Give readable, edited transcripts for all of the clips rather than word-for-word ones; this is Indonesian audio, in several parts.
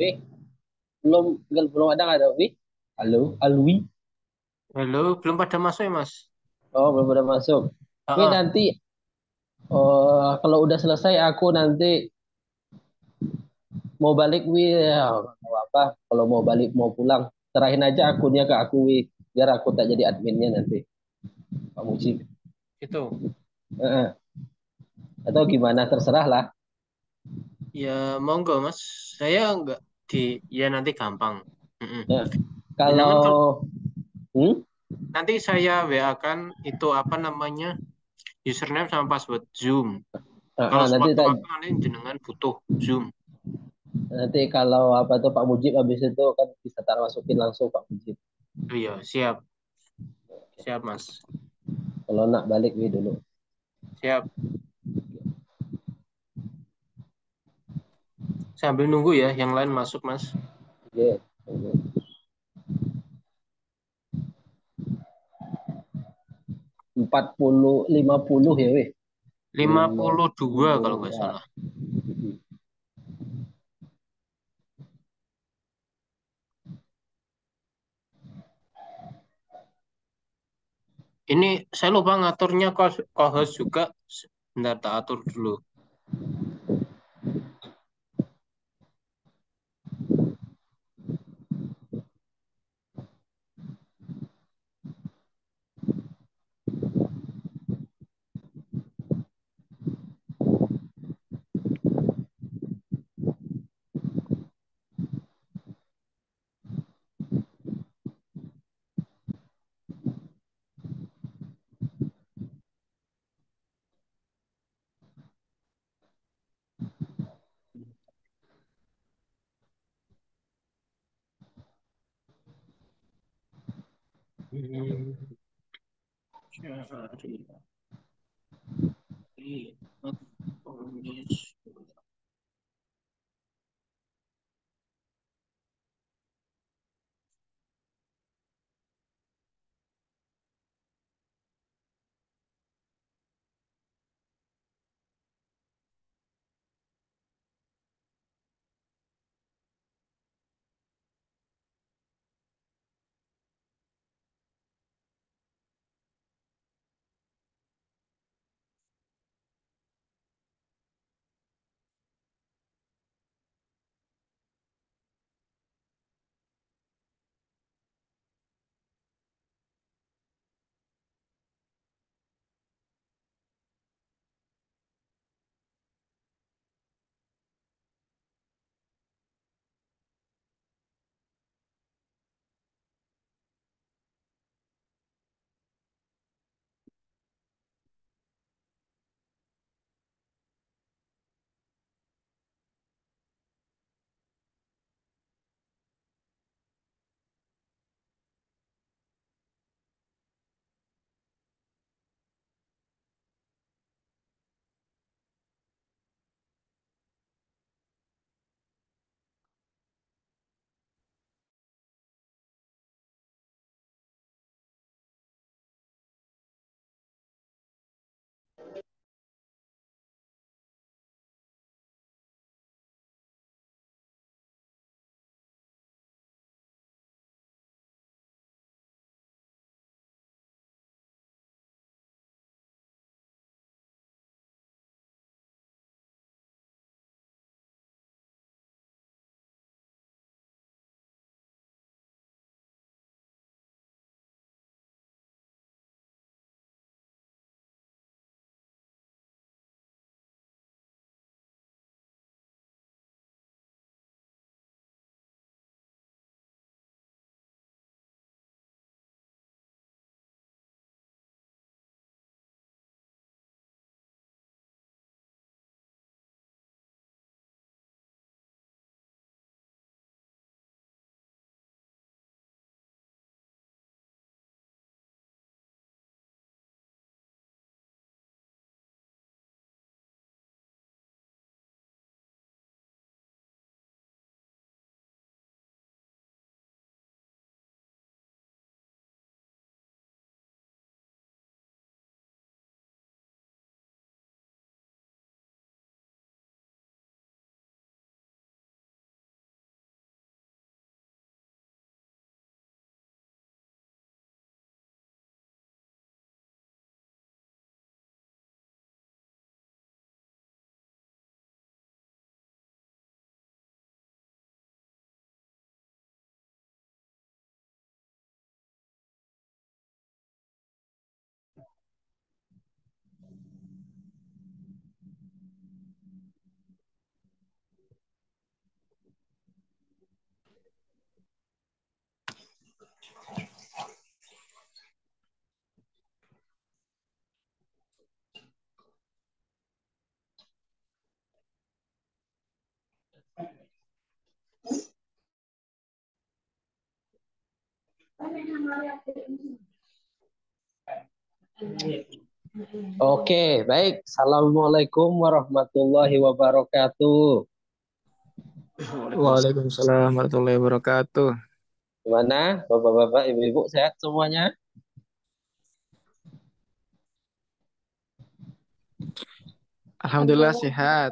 Eh, belum belum ada nggak ada Wi? Halo, Alwi. Halo, belum pada masuk ya, Mas? Oh, belum ada masuk. Wi Ah, ah. nanti kalau udah selesai aku nanti mau balik Wi ya, mau apa? Kalau mau balik mau pulang, serahin aja akunnya ke aku Wi, biar aku tak jadi adminnya nanti. Pak Muji. Itu. Atau gimana terserah lah. Ya, monggo, Mas. Saya nggak di, ya nanti gampang. Mm-mm. Nah, Jenengan kalau kalau hmm? nanti saya WA kan itu apa namanya username sama password Zoom. Kalau Nanti sewaktu-waktu nanti jenengan butuh Zoom. nanti kalau apa tuh Pak Mujib habis itu kan bisa taruh masukin langsung Pak Mujib. Oh iya, siap, siap, Mas. Kalau nak balik Wi dulu. Siap. Sambil nunggu ya, yang lain masuk, Mas. Oke. 50 50 ya weh. Lima lima puluh dua kalau puluh nggak ya. salah. Ini saya lupa ngaturnya co-host juga. Bentar, tak atur dulu. Hmm, cari. Oke, baik. Assalamualaikum warahmatullahi wabarakatuh. Waalaikumsalam. Waalaikumsalam warahmatullahi wabarakatuh. Gimana, Bapak-bapak, Ibu-ibu sehat semuanya? Alhamdulillah sehat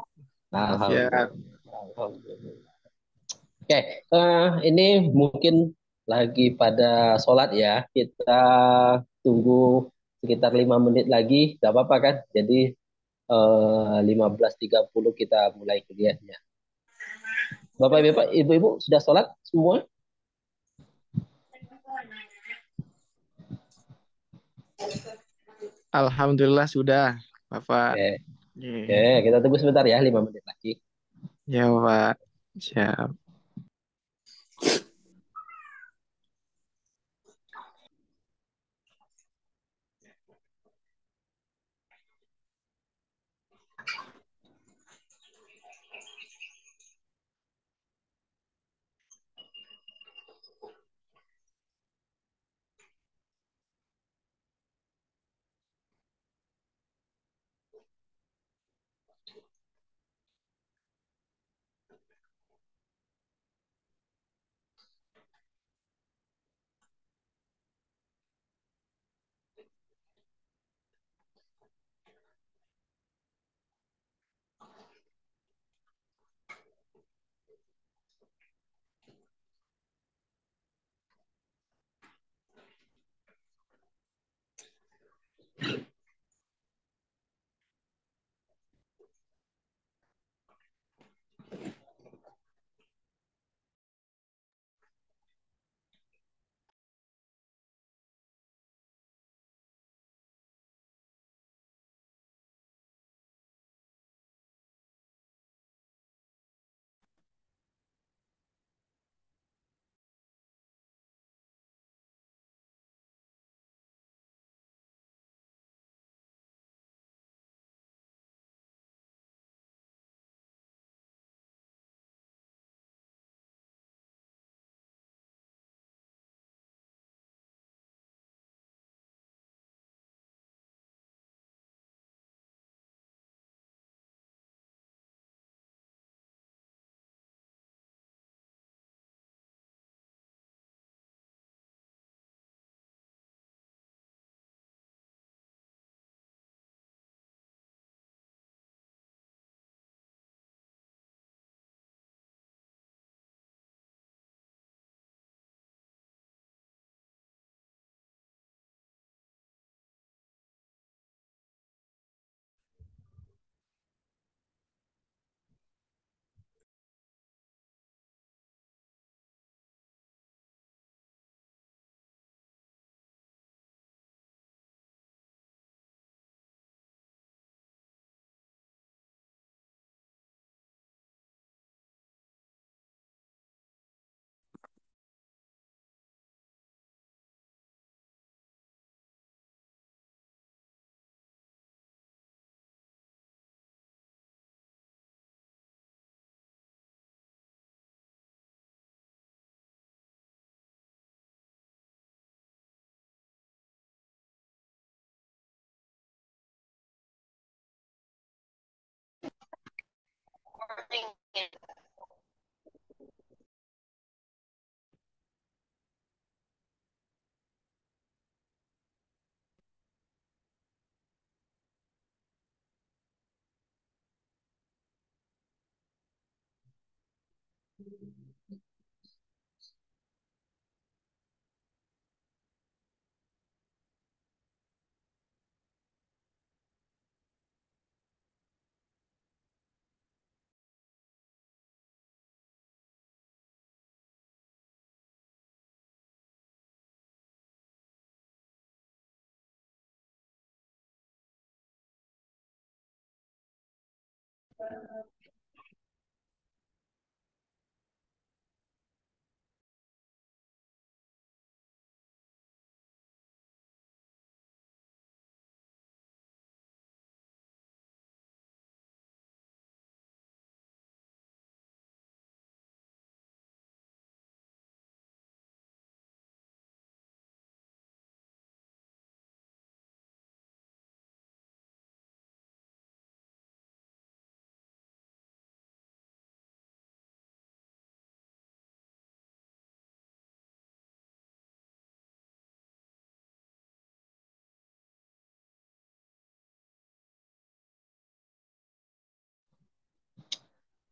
walafiat. Alhamdulillah. Alhamdulillah. Oke, ini mungkin lagi pada sholat ya. Kita tunggu sekitar 5 menit lagi, nggak apa-apa kan? Jadi 15.30 kita mulai kuliahnya. Bapak-bapak, Ibu-ibu sudah sholat semua? Alhamdulillah sudah, Bapak. Oke, oke, Ye. kita tunggu sebentar ya, 5 menit lagi. Ya, Pak. Siap.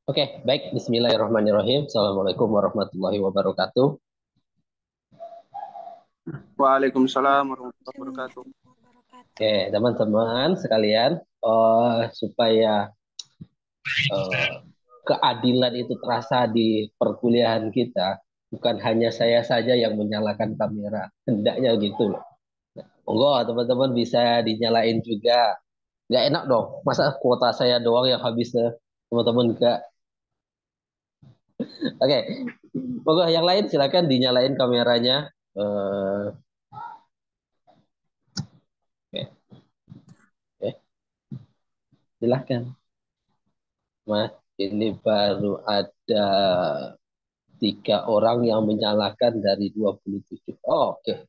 Oke, baik. Bismillahirrahmanirrahim. Assalamualaikum warahmatullahi wabarakatuh. Waalaikumsalam warahmatullahi wabarakatuh. Oke, teman-teman sekalian, supaya eh, keadilan itu terasa di perkuliahan kita, bukan hanya saya saja yang menyalakan kamera. Hendaknya gitu loh. Monggo, teman-teman bisa dinyalain juga. Nggak enak dong. Masa kuota saya doang yang habis, teman-teman enggak. Oke, monggo yang lain silakan dinyalain kameranya. Oke, oke, silahkan. Mas, ini baru ada 3 orang yang menyalakan dari 27. Oh, oke.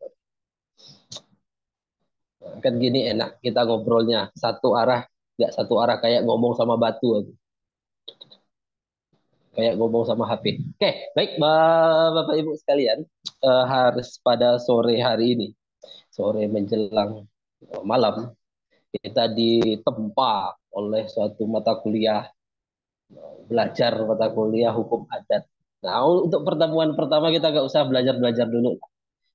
Kan gini enak kita ngobrolnya. Satu arah, nggak satu arah kayak ngomong sama batu. Kayak ngomong sama HP. Oke, baik Bapak Ibu sekalian. Harus pada sore hari ini, sore menjelang malam, kita ditempa oleh suatu mata kuliah, belajar mata kuliah hukum adat. Nah, untuk pertemuan pertama kita nggak usah belajar-belajar dulu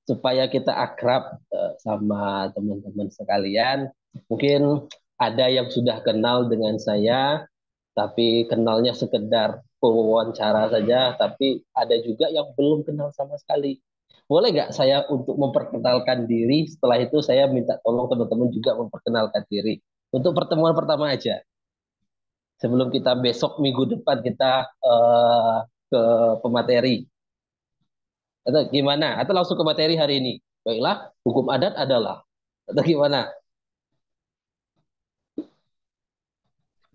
supaya kita akrab sama teman-teman sekalian. Mungkin ada yang sudah kenal dengan saya, tapi kenalnya sekedar wawancara saja, tapi ada juga yang belum kenal sama sekali. Boleh nggak saya untuk memperkenalkan diri, setelah itu saya minta tolong teman-teman juga memperkenalkan diri. Untuk pertemuan pertama aja, sebelum kita besok minggu depan kita ke pemateri. Atau gimana? Atau langsung ke materi hari ini? Baiklah, hukum adat adalah. Atau gimana?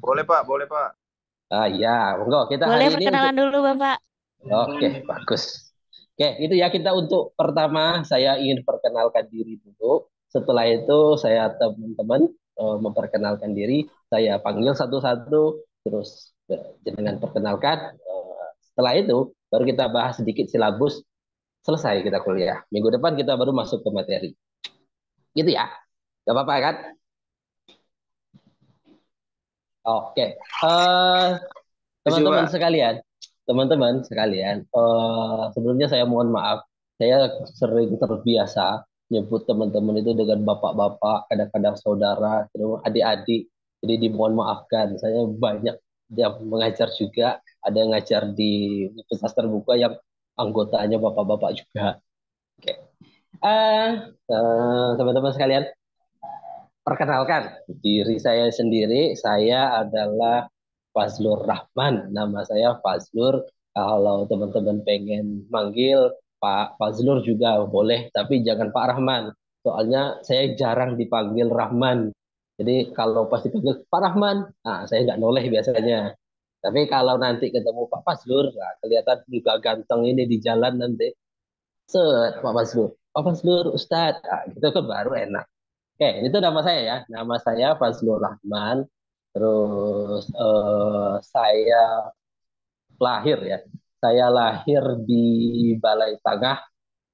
Boleh Pak, boleh Pak. Ah ya, monggo kita Boleh hari ini untuk. perkenalan dulu, Bapak. Oke, bagus. Oke, itu ya kita untuk pertama saya ingin perkenalkan diri dulu. Setelah itu saya teman-teman memperkenalkan diri. Saya panggil satu-satu, terus dengan perkenalkan. Setelah itu baru kita bahas sedikit silabus. Selesai kita kuliah. Minggu depan kita baru masuk ke materi. Gitu ya. Gak apa-apa kan? Oke. Setuju Teman-teman Pak. sekalian, sebelumnya saya mohon maaf, saya sering terbiasa nyebut teman-teman itu dengan bapak-bapak, kadang-kadang saudara, terus adik-adik. Jadi dimohon maafkan, saya banyak yang mengajar juga, ada yang ngajar di universitas terbuka yang anggotanya bapak-bapak juga. Oke. Teman-teman sekalian, perkenalkan diri saya sendiri, saya adalah Fazlur Rahman. Nama saya Fazlur. Kalau teman-teman pengen manggil Pak Fazlur juga boleh, tapi jangan Pak Rahman. Soalnya saya jarang dipanggil Rahman. Jadi kalau pas dipanggil Pak Rahman, nah saya nggak noleh biasanya. Tapi kalau nanti ketemu Pak Fazlur, nah, kelihatan juga ganteng ini di jalan nanti. Set, Pak Fazlur. Pak Fazlur, Ustadz. Nah, gitu kan baru enak. Oke, itu nama saya ya. Nama saya Fazlur Rahman. Terus saya lahir ya. Saya lahir di Balai Tangah,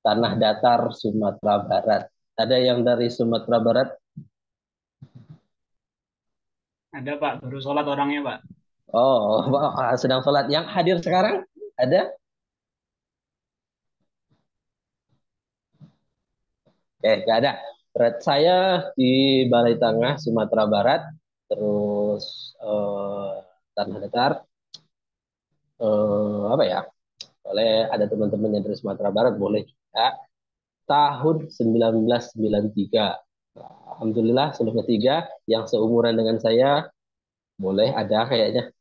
Tanah Datar, Sumatera Barat. Ada yang dari Sumatera Barat? Ada Pak, baru sholat orangnya Pak. Oh, sedang sholat. Yang hadir sekarang ada? Nggak ada. Berat saya di Balai Tangah, Sumatera Barat. Terus Tanah Datar. Apa ya? Oleh ada teman-teman yang dari Sumatera Barat boleh juga. Tahun 1993. Alhamdulillah seluruh tiga yang seumuran dengan saya boleh ada kayaknya.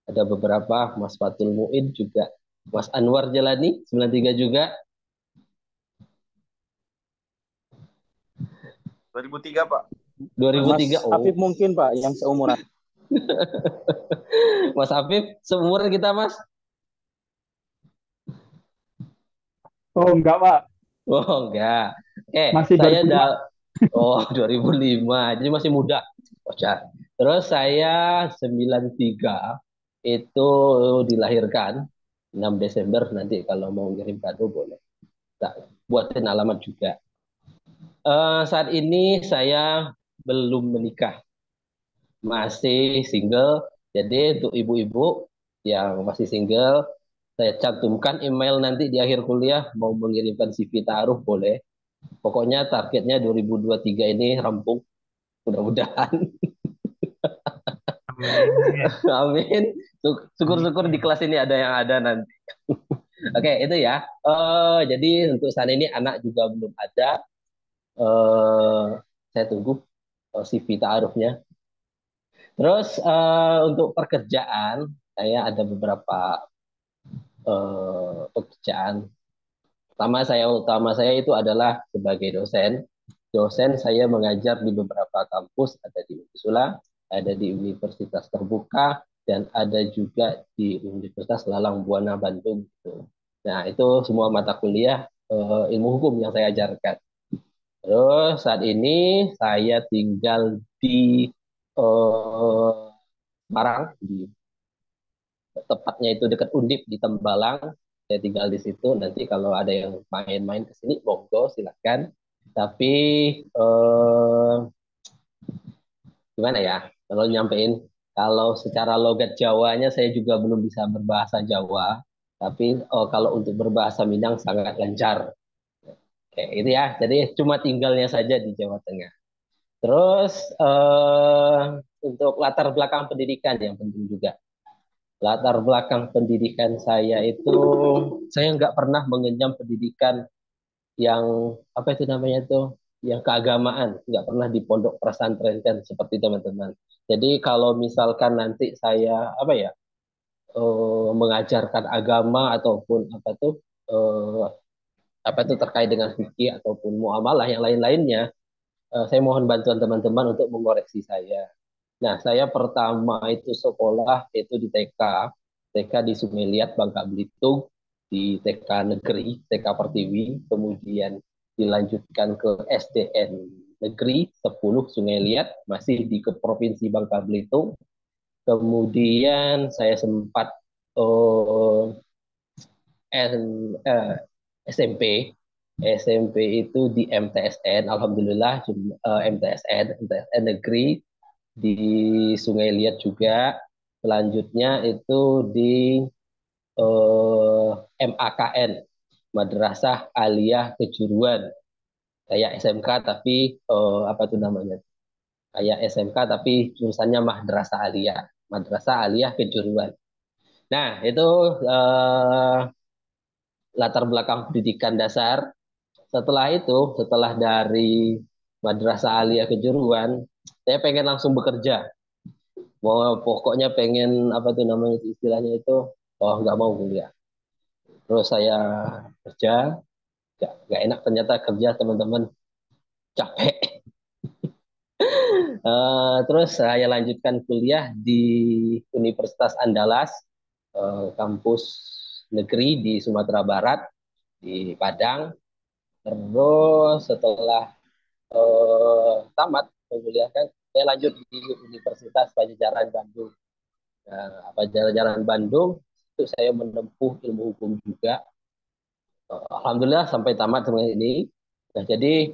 Ada beberapa Mas Fatul Muin juga. Mas Anwar Jalani 93 juga. 2003 Pak. 2003. Mas Oh, Afif mungkin Pak yang seumuran. Mas Afif seumuran kita Mas. Oh enggak Pak, Oh enggak. masih Saya 2005. oh 2005. Jadi masih muda. Bocah. Terus saya 93 itu dilahirkan 6 Desember nanti kalau mau ngirim kado boleh. Nah, buatin alamat juga. Saat ini saya belum menikah, masih single. Jadi untuk ibu-ibu yang masih single, saya cantumkan email nanti di akhir kuliah mau mengirimkan CV taruh boleh. Pokoknya targetnya 2023 ini rampung, mudah-mudahan. Amin. Amin. Syukur-syukur di Amin. kelas ini ada yang ada nanti. Oke, itu ya. Jadi untuk saat ini anak juga belum ada. Eh, saya tunggu CV taarufnya. Terus untuk pekerjaan, saya ada beberapa pekerjaan. Utama saya itu adalah sebagai dosen. Dosen saya mengajar di beberapa kampus, ada di Unisula, ada di Universitas Terbuka, dan ada juga di Universitas Lalang Buana Bandung. Gitu. Nah, itu semua mata kuliah ilmu hukum yang saya ajarkan. Terus saat ini saya tinggal di eh, Semarang, tepatnya itu dekat Undip di Tembalang. Saya tinggal di situ. Nanti kalau ada yang main-main ke sini, monggo silakan. Tapi gimana ya? Kalau nyampein, kalau secara logat Jawanya saya juga belum bisa berbahasa Jawa. Tapi kalau untuk berbahasa Minang sangat lancar. Kayak itu ya. Jadi cuma tinggalnya saja di Jawa Tengah. Terus untuk latar belakang pendidikan yang penting juga. Latar belakang pendidikan saya itu saya nggak pernah mengenyam pendidikan yang apa itu namanya tuh yang keagamaan, nggak pernah di pondok pesantren kan seperti teman-teman. Jadi kalau misalkan nanti saya apa ya mengajarkan agama ataupun apa tuh eh, apa itu terkait dengan fikih ataupun muamalah yang lain-lainnya, saya mohon bantuan teman-teman untuk mengoreksi saya. Nah, saya pertama itu sekolah itu di TK di Sumeliat, Bangka Belitung, di TK Negeri, TK Pertiwi, kemudian dilanjutkan ke SDN Negeri 10 Sungai Liat, masih di ke Provinsi Bangka Belitung. Kemudian saya sempat uh, SMP, SMP itu di MTSN, Alhamdulillah MTSN Negeri di Sungai Liat juga. Selanjutnya itu di MAKN, Madrasah Aliyah Kejuruan. Kayak SMK tapi apa tuh namanya? Kayak SMK tapi jurusannya Madrasah Aliyah. Madrasah Aliyah Kejuruan. Nah, itu eh, latar belakang pendidikan dasar. Setelah itu, setelah dari Madrasah Aliyah Kejuruan, saya pengen langsung bekerja. Mau pokoknya pengen apa tuh namanya istilahnya itu, oh nggak mau kuliah. Terus saya kerja, nggak enak ternyata kerja teman-teman, capek. Terus saya lanjutkan kuliah di Universitas Andalas, kampus negeri di Sumatera Barat, di Padang. Terus setelah tamat kuliah kan, saya lanjut di Universitas Pajajaran Bandung. Nah, Pajajaran Bandung itu saya menempuh ilmu hukum juga. Alhamdulillah sampai tamat dengan ini. Nah, jadi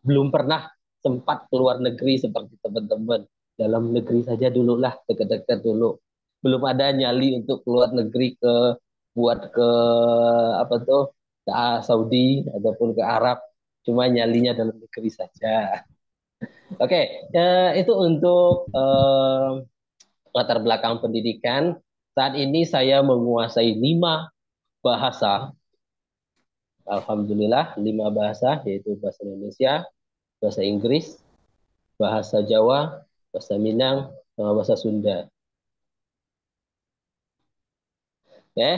belum pernah sempat keluar negeri seperti teman-teman. Dalam negeri saja dulu lah, dekat-dekat dulu. Belum ada nyali untuk keluar negeri buat ke apa tuh ke Saudi ataupun ke Arab. Cuma nyalinya dalam negeri saja. Oke, itu untuk latar belakang pendidikan. Saat ini saya menguasai 5 bahasa. Alhamdulillah 5 bahasa, yaitu bahasa Indonesia, bahasa Inggris, bahasa Jawa, bahasa Minang, sama bahasa Sunda. Oke,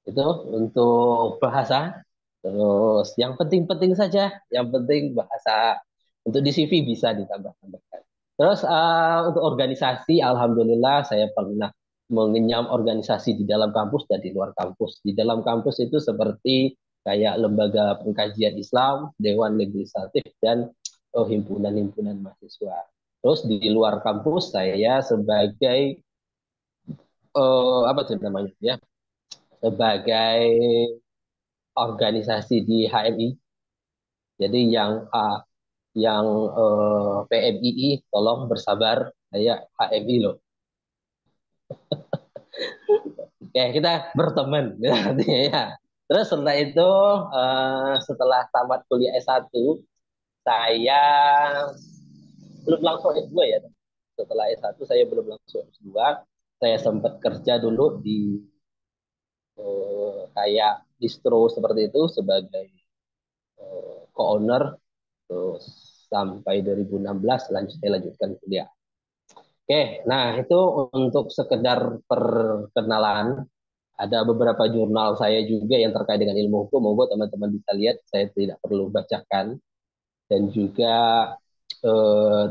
itu untuk bahasa. Terus yang penting-penting saja, yang penting bahasa. Untuk di CV bisa ditambah-tambahkan. Terus untuk organisasi, alhamdulillah saya pernah mengenyam organisasi di dalam kampus dan di luar kampus. Di dalam kampus itu seperti kayak lembaga pengkajian Islam, Dewan Legislatif, dan himpunan-himpunan mahasiswa. Terus di luar kampus saya sebagai apa sih namanya ya, sebagai organisasi di HMI. Jadi yang PMII tolong bersabar, saya HMI loh. Oke, kita berteman artinya ya. Terus setelah itu setelah tamat kuliah S1 saya belum langsung S2 ya. Setelah S1 saya belum langsung S2. Saya sempat kerja dulu di kayak distro seperti itu sebagai co-owner terus sampai 2016 saya lanjutkan kuliah. Oke, nah itu untuk sekedar perkenalan. Ada beberapa jurnal saya juga yang terkait dengan ilmu hukum. Monggo teman-teman bisa lihat, saya tidak perlu bacakan. Dan juga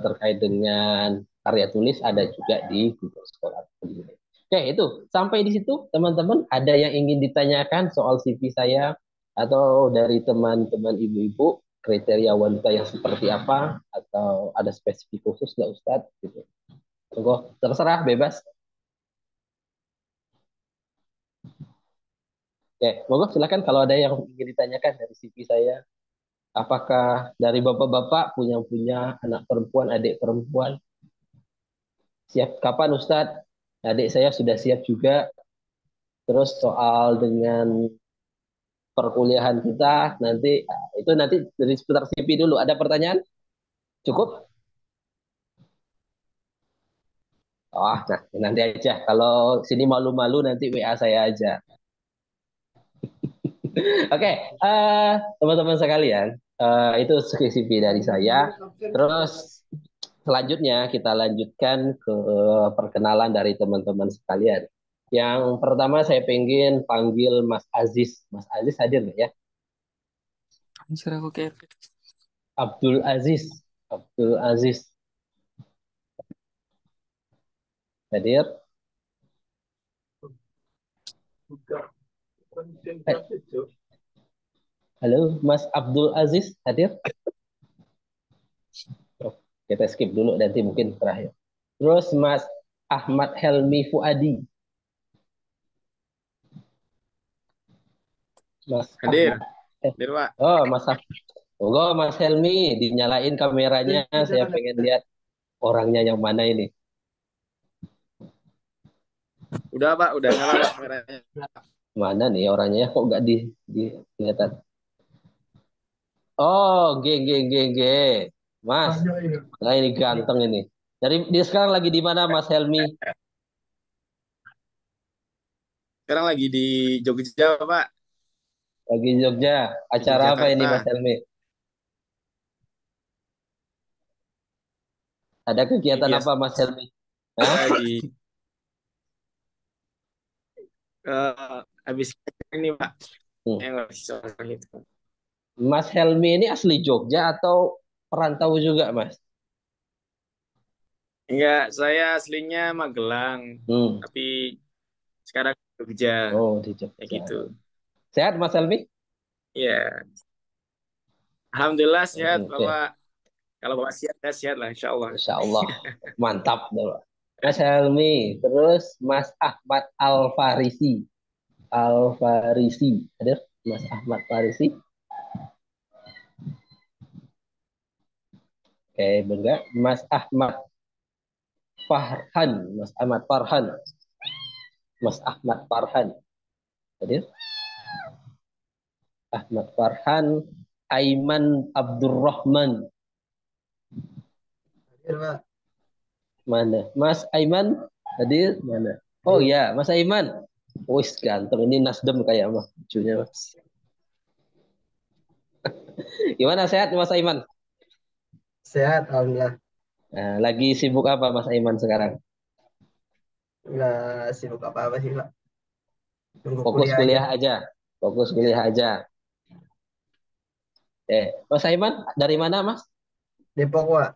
terkait dengan karya tulis ada juga di Google Scholar. Oke, itu sampai di situ teman-teman. Ada yang ingin ditanyakan soal CV saya atau dari teman-teman ibu-ibu kriteria wanita yang seperti apa atau ada spesifik khusus nggak Ustadz? Gitu. Monggo, terserah bebas. Oke, monggo silakan kalau ada yang ingin ditanyakan dari CV saya. Apakah dari bapak-bapak punya anak perempuan, adik perempuan? Siap kapan Ustadz? Adik saya sudah siap juga. Terus soal dengan perkuliahan kita nanti itu nanti dari seputar CV dulu. Ada pertanyaan? Cukup? Oh, nah nanti aja. Kalau sini malu-malu nanti WA saya aja. Oke, teman-teman sekalian, itu CV dari saya. Terus selanjutnya kita lanjutkan ke perkenalan dari teman-teman sekalian. Yang pertama saya pengen panggil Mas Aziz. Mas Aziz hadir nggak ya? Abdul Aziz. Abdul Aziz hadir. Halo, Mas Abdul Aziz hadir? Oh, kita skip dulu nanti mungkin terakhir. Terus Mas Ahmad Helmi Fuadi. Mas Hadir. Ahmad. Hadir, Pak. Oh, Mas Helmi, dinyalain kameranya. Saya pengen lihat orangnya yang mana ini. Udah, Pak. Udah nyala, Pak, kameranya. Mana nih orangnya kok nggak di kelihatan? Oh, G. Mas, nah ini ganteng ini. Dia sekarang lagi di mana Mas Helmi? Sekarang lagi di Jogja, Pak. Lagi di Jogja. Di Acara apa ini Mas Yogyakarta. Helmi? Ada Ini kegiatan biasa apa Mas Helmi? Hah? di habis ini, Pak. Hmm. Yang nggak bisa soal itu. Mas Helmi ini asli Jogja atau perantau juga Mas? Enggak, saya aslinya Magelang, Hmm. tapi sekarang di Jogja, Oh, di kayak Jogja. gitu. Sehat Mas Helmi? Ya, alhamdulillah sehat, Oke. Bapak. Kalau Bapak sehat, saya sehat lah, insya Allah. Insya Allah. Mantap. Mas Helmi. Terus Mas Ahmad Al-Farisi. Al-Farisi. Ada Mas Ahmad Farisi? Oke, enggak. Mas Ahmad Farhan. Mas Ahmad Farhan. Mas Ahmad Farhan. Hadir? Ahmad Farhan. Aiman Abdurrahman. Mana? Mas Aiman hadir? Mana? Oh ya, Mas Aiman. Wis ganteng ini Nasdem kayak mah lucunya Mas. Gimana sehat Mas Aiman? Sehat, alhamdulillah. Nah, lagi sibuk apa Mas Aiman sekarang? Nggak sibuk apa-apa sih, Pak. Tunggu Fokus kuliah aja. kuliah aja. Fokus Ya, kuliah aja. Mas Aiman dari mana Mas? Depok, Pak.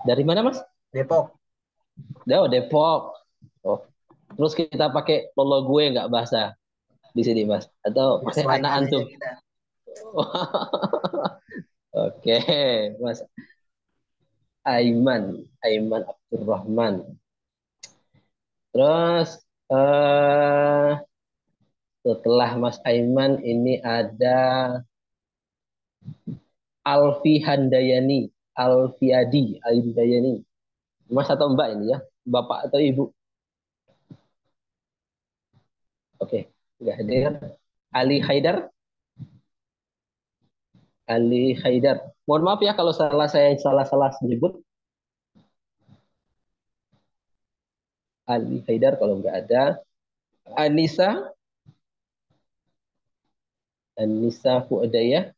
Dari mana Mas? Depok. Oh, Depok. Oh, terus kita pakai lolo gue nggak bahasa di sini Mas? Atau pakai anak Menyesuaikan aja antum? kita. Oke, Mas Aiman Abdurrahman. Terus eh, setelah Mas Aiman ini ada Alfi Handayani, Alfiadi Handayani. Mas atau Mbak ini ya? Bapak atau Ibu? Oke, nggak hadir. Ali Haidar. Ali Haidar. Mohon maaf ya kalau saya salah-salah menyebut. Ali Haidar kalau nggak ada. Anissa. Anissa Fuadayah.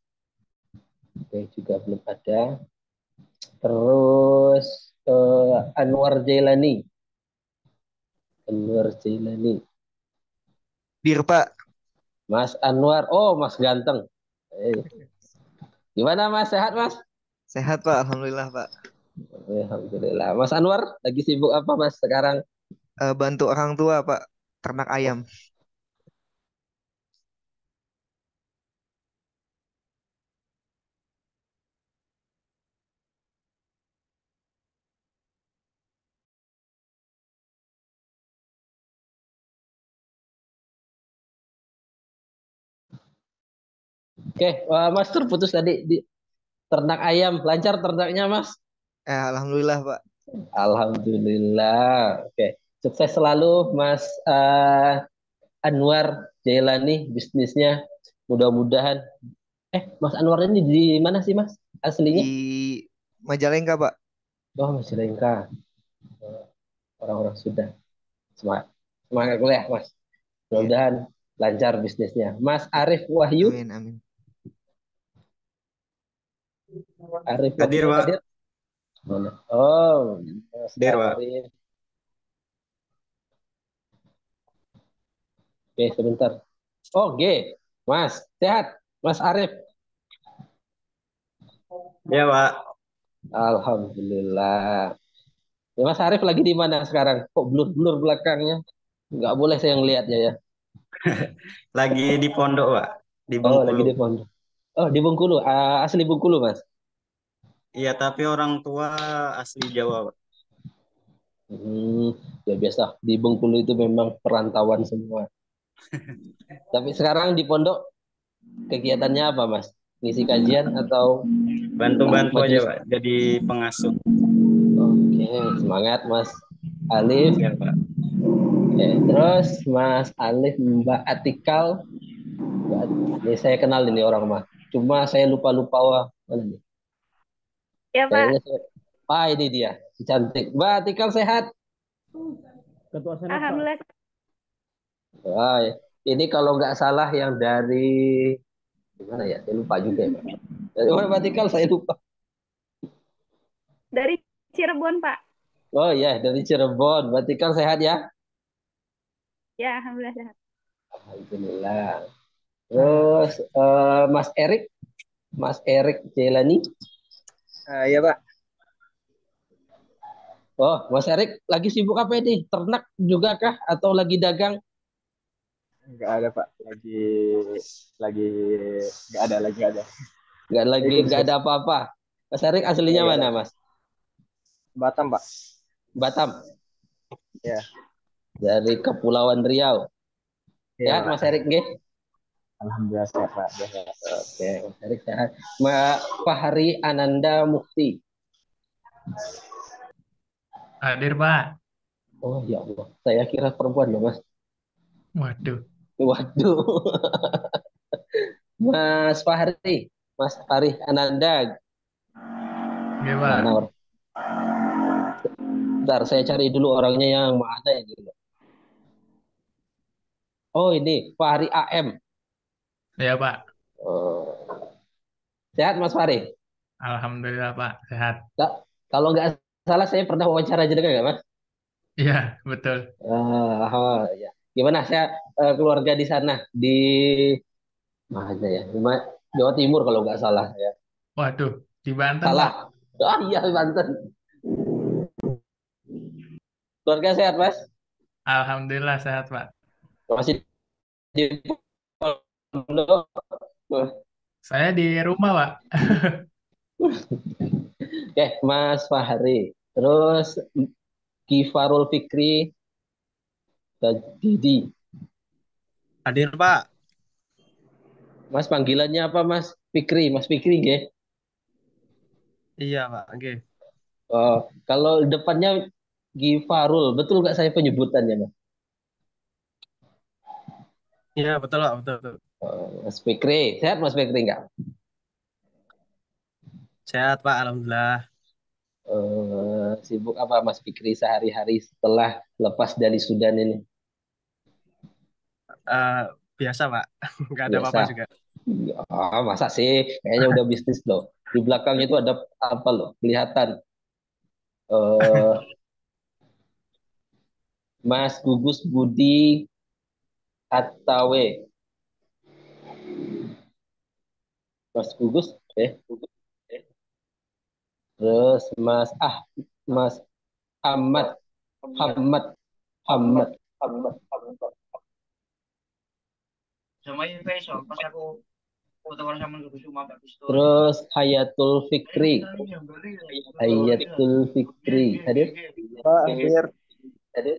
Oke, juga belum ada. Terus Anwar Jailani. Anwar Jailani. Bir, Pak. Mas Anwar. Oh, Mas ganteng. Eh, Gimana Mas? Sehat Mas? Sehat, Pak. Alhamdulillah, Pak. Alhamdulillah. Mas Anwar lagi sibuk apa Mas sekarang? Bantu orang tua, Pak. Ternak ayam. Oke, Mas terputus tadi di ternak ayam. Lancar ternaknya Mas? Alhamdulillah, Pak. Alhamdulillah. Oke, sukses selalu Mas Anwar Jailani bisnisnya. Mudah-mudahan. Mas Anwar ini di mana sih Mas? Aslinya? Di Majalengka, Pak. Oh, Mas Lengka. Orang-orang sudah semangat. Semangat kuliah Mas. Iya. Mudah-mudahan lancar bisnisnya. Mas Arif Wahyu. Amin, amin. Arif Hadir, Wahyu Pak. hadir. Mana? Oh, Mas Hadir, Pak. Arif. Oke, sebentar. Oke, Mas, sehat. Mas Arif. Ya, Pak. Alhamdulillah. Ya, Mas Arif lagi di mana sekarang? Kok blur-blur belakangnya? Nggak boleh saya ngelihatnya ya. Lagi di pondok, Pak. Di Oh, lagi Bengkulu. di pondok. Oh, di Bengkulu. Asli Bengkulu, Mas. Iya, tapi orang tua asli Jawa, Pak. Ya biasa. Di Bengkulu itu memang perantauan semua. Tapi sekarang di pondok kegiatannya apa, Mas? Ngisi kajian atau Bantu-bantu aja, majelis? Pak. Jadi pengasuh. Oke, semangat, Mas Alif. Ya, Pak. Oke, terus Mas Alif, Mbak Atikal. Ini saya kenal ini orang mah. Cuma saya lupa-lupa mana nih? Ya, Pak. Kayaknya ini dia, si cantik. Mbak Atikal sehat? Ketua Senat, Pak. Alhamdulillah. Wah, ini kalau nggak salah yang dari gimana ya? Saya lupa juga ya, Pak. Dari mana Mbak Atikal? Saya lupa. Dari Cirebon, Pak. Oh iya, dari Cirebon. Mbak Atikal sehat ya? Ya, alhamdulillah sehat. Alhamdulillah. Terus Mas Erik Jelani. Iya, Pak. Oh, Mas Erik lagi sibuk apa ini? Ternak juga kah? Atau lagi dagang? Nggak ada, Pak. Lagi nggak ada, lagi nggak ada. Nggak ada apa-apa. Mas Erik aslinya mana, Mas? Batam, Pak. Batam. Ya. Dari Kepulauan Riau. Iya, Sehat, Pak. Mas Erik, nggih? Alhamdulillah sehat, Pak. Oke, Mas Erik sehat. Mbak Fahri Ananda Mukti. Hadir, Pak. Oh, ya Allah. Saya kira perempuan loh, Mas. Waduh. Waduh. Mas Fahri Ananda. Oke, Pak. Mana orang? Bentar, saya cari dulu orangnya yang mana ini. Oh, ini Fahri AM. Ya, Pak. Oh. Sehat, Mas Fahri? Alhamdulillah, Pak. Sehat. Kalau nggak salah, saya pernah wawancara juga nggak, Mas? Iya, betul. Ya. Gimana saya keluarga di sana di mana ya? Jawa Timur kalau nggak salah ya. Waduh, di Banten, Salah. Pak. Oh iya Banten. Keluarga sehat Mas? Alhamdulillah sehat, Pak. Masih di pondok. Saya di rumah, Pak. Oke, Mas Fahri. Terus Kifarul Fikri dan Didi. Hadir, Pak. Mas panggilannya apa Mas? Fikri, Mas Fikri nggih? Iya, Pak. Oke. Oh, kalau depannya Gifarul, betul nggak saya penyebutannya Mas? Iya, betul, Pak. Betul, betul. Mas Fikri, sehat Mas Fikri nggak? Sehat, Pak. Alhamdulillah. Sibuk apa Mas Fikri sehari-hari setelah lepas dari Sudan ini? Eh, biasa, Pak. Nggak ada Biasa. apa-apa juga. Masa sih? Kayaknya udah bisnis loh. Di belakangnya itu ada apa loh? Kelihatan. eh Mas Gugus Budi Atawe. Mas Gugus, terus Mas Ahmad, Ahmad, Ahmad. Terus Hayatul Fikri, Hayatul Fikri. Hadir? Pak, hadir. Hadir?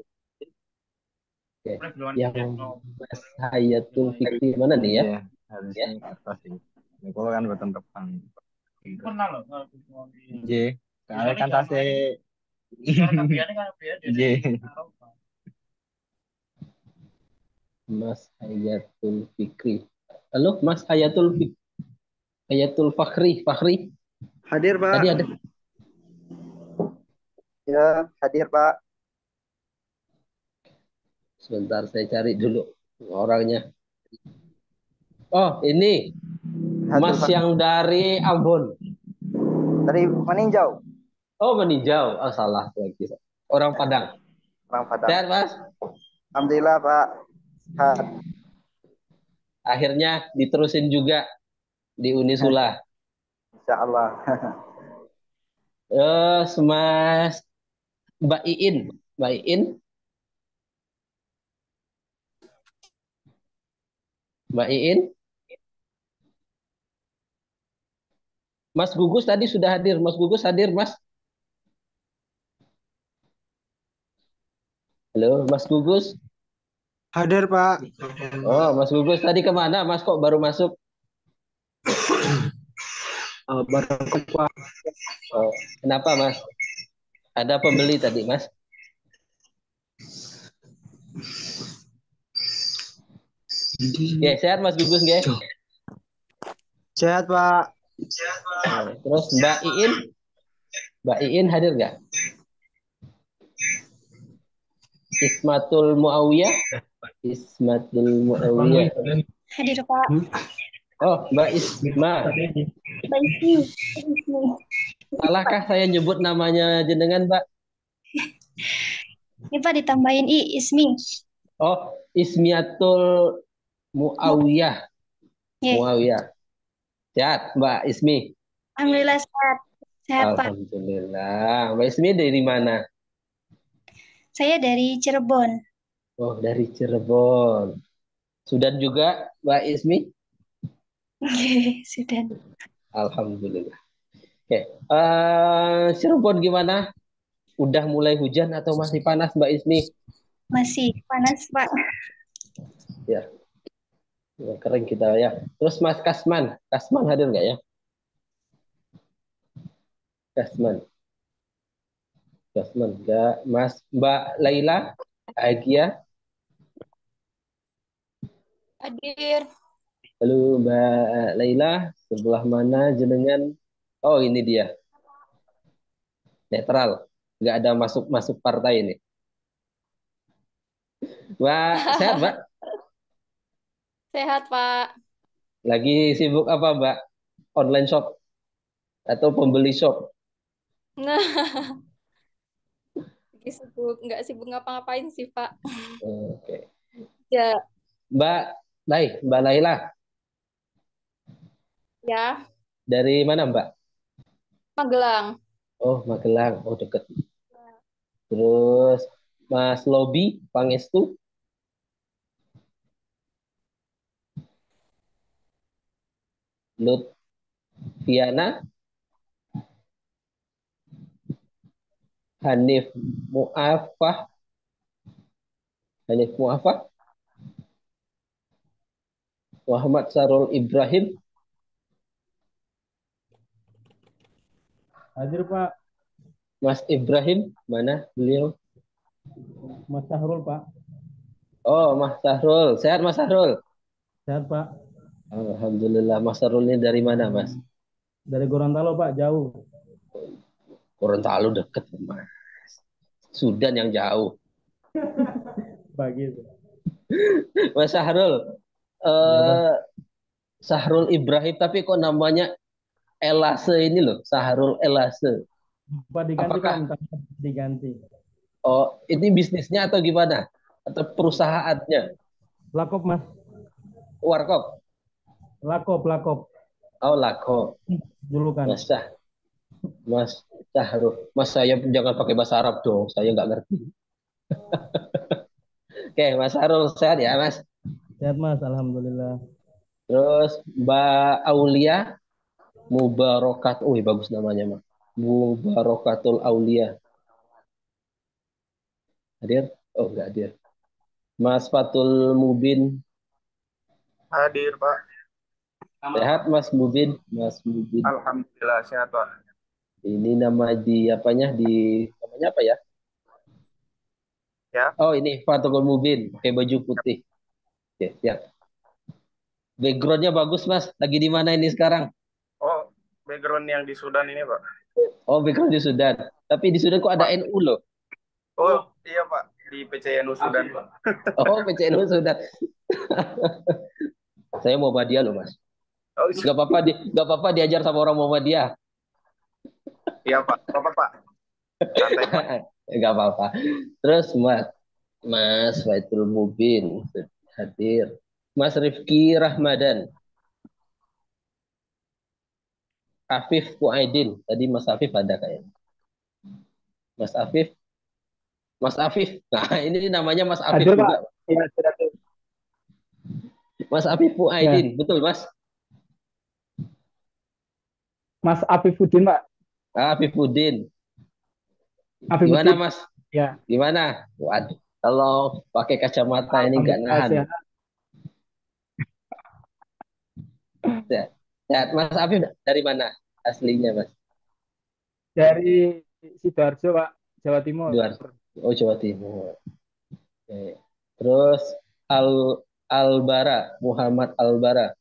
Oke. Yang Mas Hayatul Fikri mana nih ya? Iya, harusnya kertas sih. Ini kalau kan buatan depan. Iya, soalnya kan tasnya. Iya. Mas Hayatul Fikri. Halo, Mas Hayatul Fikri. Hayatul Fakhri, Fakhri. Hadir, Pak. Tadi ada. Ya, hadir, Pak. Sebentar saya cari dulu orangnya. Oh, ini Hadir, Mas Pak. yang dari Ambon. Dari meninjau. Oh, meninjau. Oh, salah lagi. Orang Padang. Orang Padang. Sehat, Mas. Alhamdulillah, Pak. Sehat. Akhirnya diterusin juga di Unisula. Insya Allah. Mas Mbak Iin. Mbak Iin. Mbak Iin. Mas Gugus tadi sudah hadir. Mas Gugus hadir, Mas. Halo, Mas Gugus. Hadir, Pak. Oh, Mas Gugus tadi kemana? Mas kok baru masuk? Baru Pak. Oh, kenapa, Mas? Ada pembeli tadi, Mas? Oke, sehat Mas Gugus, nggih? Sehat, Pak. Oh, terus Mbak Iin? Mbak Iin hadir nggak? Ismatul Muawiyah? Ismatul Muawiyah. Hadir, Pak. Oh, Mbak Isma. Mbak Ismi. Salahkah saya nyebut namanya jenengan, Mbak? Ini Pak ditambahin Ismi. Oh, Ismiatul Muawiyah. Ye. Muawiyah. Sehat, Mbak Ismi? Alhamdulillah sehat. Sehat, Pak. Alhamdulillah. Mbak Ismi dari mana? Saya dari Cirebon. Oh, dari Cirebon. Sudan juga, Mbak Ismi? Sudah. Alhamdulillah. Oke, Cirebon gimana? Udah mulai hujan atau masih panas, Mbak Ismi? Masih panas, Pak. Ya, ya, keren kita ya. Terus Mas Kasman, Kasman hadir nggak ya? Kasman, Kasman nggak. Mas Mbak Laila, Agia. Hadir. Halo Mbak Laila, sebelah mana jenengan? Oh ini dia, netral, nggak ada masuk partai ini. Mbak, sehat Mbak? Sehat, Pak. Lagi sibuk apa Mbak? Online shop atau pembeli shop? Nah, nggak sibuk ngapa-ngapain sih, Pak. Oke. Ya, Mbak Laila, ya, dari mana Mbak? Magelang. Oh Magelang, oh deket. Terus Mas Lobi Pangestu, Lutfiana, Hanif Muafah, Hanif Muafah, Muhammad Sarul Ibrahim. Hadir, Pak. Mas Ibrahim, mana beliau? Mas Sahrul, Pak. Oh, Mas Sahrul. Sehat Mas Sahrul? Sehat Pak. Alhamdulillah. Mas Sahrul ini dari mana, Mas? Dari Gorontalo Pak, jauh. Gorontalo deket, Mas. Sudan yang jauh. Pak gitu. Mas Sahrul. Ya Pak. Eh, Sahrul Ibrahim, tapi kok namanya Elase ini loh. Sahrul Elase. Pak diganti Pak, Apakah, minta diganti. oh, ini bisnisnya atau gimana? Atau perusahaannya? Lakop Mas. Warkop? Lakop. Oh, Lako. Julukan. Mas Sahrul. Mas, saya jangan pakai bahasa Arab dong. Saya nggak ngerti. Oke, Mas Sahrul sehat ya, Mas? Sehat Mas, alhamdulillah. Terus Mbak Aulia Mubarakat. Bagus namanya, Mas. Mubarakatul Aulia. Hadir? Oh, enggak hadir. Mas Fatul Mubin. Hadir, Pak. Sehat, Mas Mubin? Mas Mubin. Alhamdulillah, sehat, Pak. Ini nama namanya apa ya? Ya. Oh, ini Fatul Mubin. Pakai baju putih. Oke, siap. Backgroundnya bagus, Mas. Lagi di mana ini sekarang? Oh, background yang di Sudan ini, Pak. Oh, background di Sudan. Tapi di Sudan kok ada Pak. NU loh. Oh, iya, Pak. Di PCNU Sudan, Pak. Oh, PCNU Sudan. Saya Muhammadiyah loh, Mas. Oh, Gak apa-apa diajar sama orang Muhammadiyah. iya, Pak. Pak. Santai, Pak. Gak apa-apa. Terus Mas Fatul Mubin hadir. Mas Rifki Rahmadan. Afif Fuaidin. Tadi Mas Afif ada kayaknya. Mas Afif. Nah, ini namanya Mas Afif Hadir, juga. Pak. Iya, sudah. Mas Afif Fuaidin. Ya. Betul, Mas? Mas Afifuddin, Pak. Afifuddin. Afifuddin. Gimana, Mas? Ya. Gimana? Waduh, kalau pakai kacamata ini nggak nahan. Sehat. Mas Afif dari mana aslinya, Mas? Dari Sidoarjo, Pak. Jawa Timur. Oh, Jawa Timur. Oke. Terus Albara, Muhammad Albara.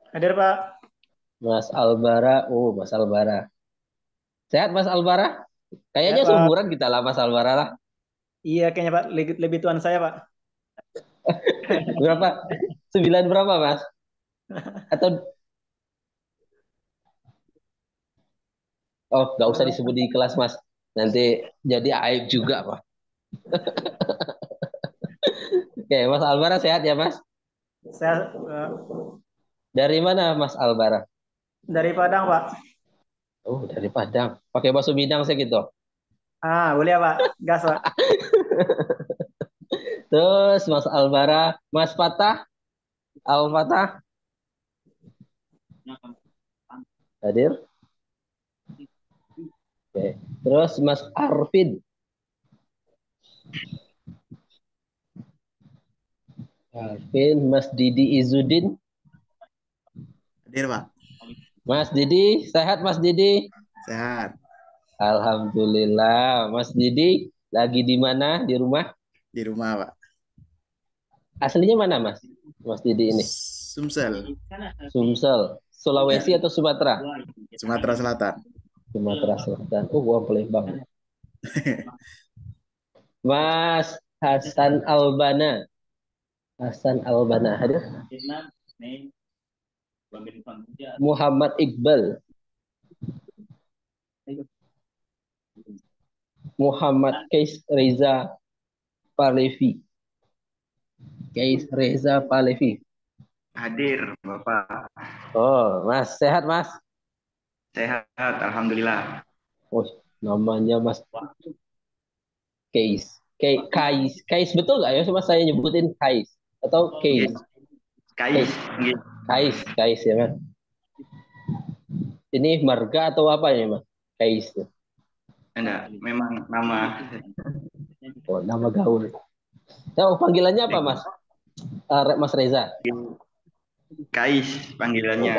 Hadir, Pak. Mas Albara, Mas Albara. Sehat, Mas Albara? Kayaknya Sehat, Pak. seumuran kita lah, Mas Albara lah. Iya, kayaknya Pak. Lebih tuan saya, Pak. Berapa? 9 berapa, Mas? Atau nggak usah disebut di kelas, Mas. Nanti jadi aib juga, Pak. Oke, Mas Albara sehat ya, Mas? Sehat. Dari mana, Mas Albara? Dari Padang, Pak. Oh, dari Padang. Pakai bakso Minang saya gitu. Boleh ya, Pak. Gas, Pak. Terus Mas Albara, Mas Fatah, Al-Fatah. Hadir? Oke. Terus Mas Arfin. Mas Didi Izudin. Hadir, Pak. Mas Didi, sehat Mas Didi? Sehat. Alhamdulillah. Mas Didi lagi di mana? Di rumah? Di rumah, Pak. Aslinya mana, Mas? Mas Didi ini? Sumsel. Sulawesi atau Sumatera? Sumatera Selatan. Sumatera Selatan. Wah, Palembang. Mas Hasan Albana. Hadir? Muhammad Iqbal. Muhammad Kais Reza Palevi. Hadir, Bapak. Oh, Mas, sehat, Mas? Sehat, alhamdulillah. Oh, namanya Mas Kais. Kais betul nggak ya? Cuma saya nyebutin Kais atau Kais? Kais ya, Mas. Ini marga atau apa ya, Mas? Kais. Enggak, memang nama. Oh, nama gaul. Panggilannya apa, Mas? Mas Reza. Kais panggilannya.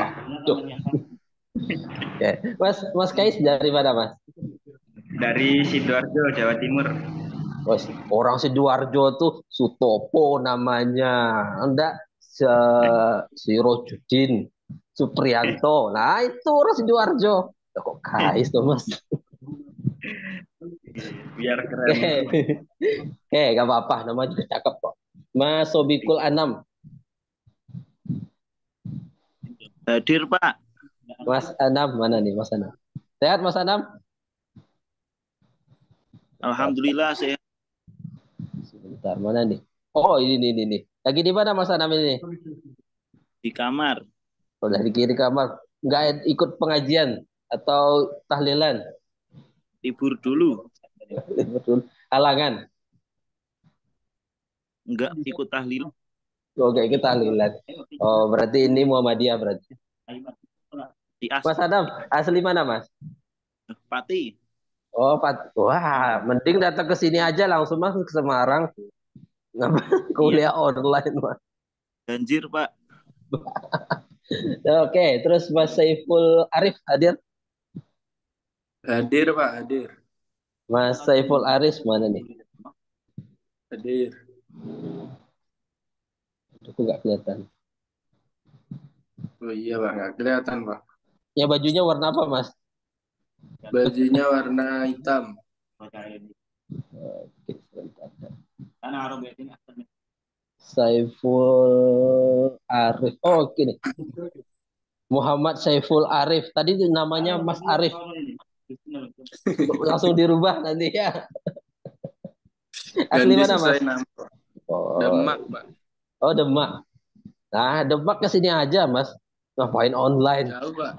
Mas Kais dari mana, Mas? Dari Sidoarjo, Jawa Timur. Wes, orang Sidoarjo tuh Sutopo namanya. Enggak si Rojudin, Supriyanto. Nah, itu orang Sidoarjo. Lah, kok Kais tuh, Mas? Biar keren. Oke, gak apa-apa. Nama juga cakep kok. Mas Sobikul Anam. Hadir, Pak. Mas Anam, mana nih Mas Anam? Sehat Mas Anam? Alhamdulillah sehat. Sebentar, mana nih? Oh, ini. Lagi di mana Mas Anam ini? Di kamar. Oh, lagi di kamar. Nggak ikut pengajian atau tahlilan? Libur dulu. Betul. Halangan? Enggak ikut tahlil. Oh, nggak ikut tahlilan. Oh, berarti ini Muhammadiyah berarti. Mas Adam, asli mana Mas? Pati. Oh, wah, mending datang ke sini aja langsung Mas ke Semarang. Kuliah online Mas. Banjir, Pak. Oke, terus Mas Saiful Arif hadir? Hadir, Pak, hadir. Mas Saiful Arif mana nih? Hadir. Aku nggak kelihatan. Oh iya, Pak, nggak kelihatan, Pak. Ya bajunya warna apa, Mas? Bajunya warna hitam. Oke, Saiful Arif. Oh, gini. Muhammad Saiful Arif. Tadi itu namanya Mas Arif. Langsung dirubah nanti ya. Asli mana, Mas? Oh. Demak, Pak. Oh, Demak. Nah, Demak ke sini aja, Mas. Ngapain online? Jauh, Pak.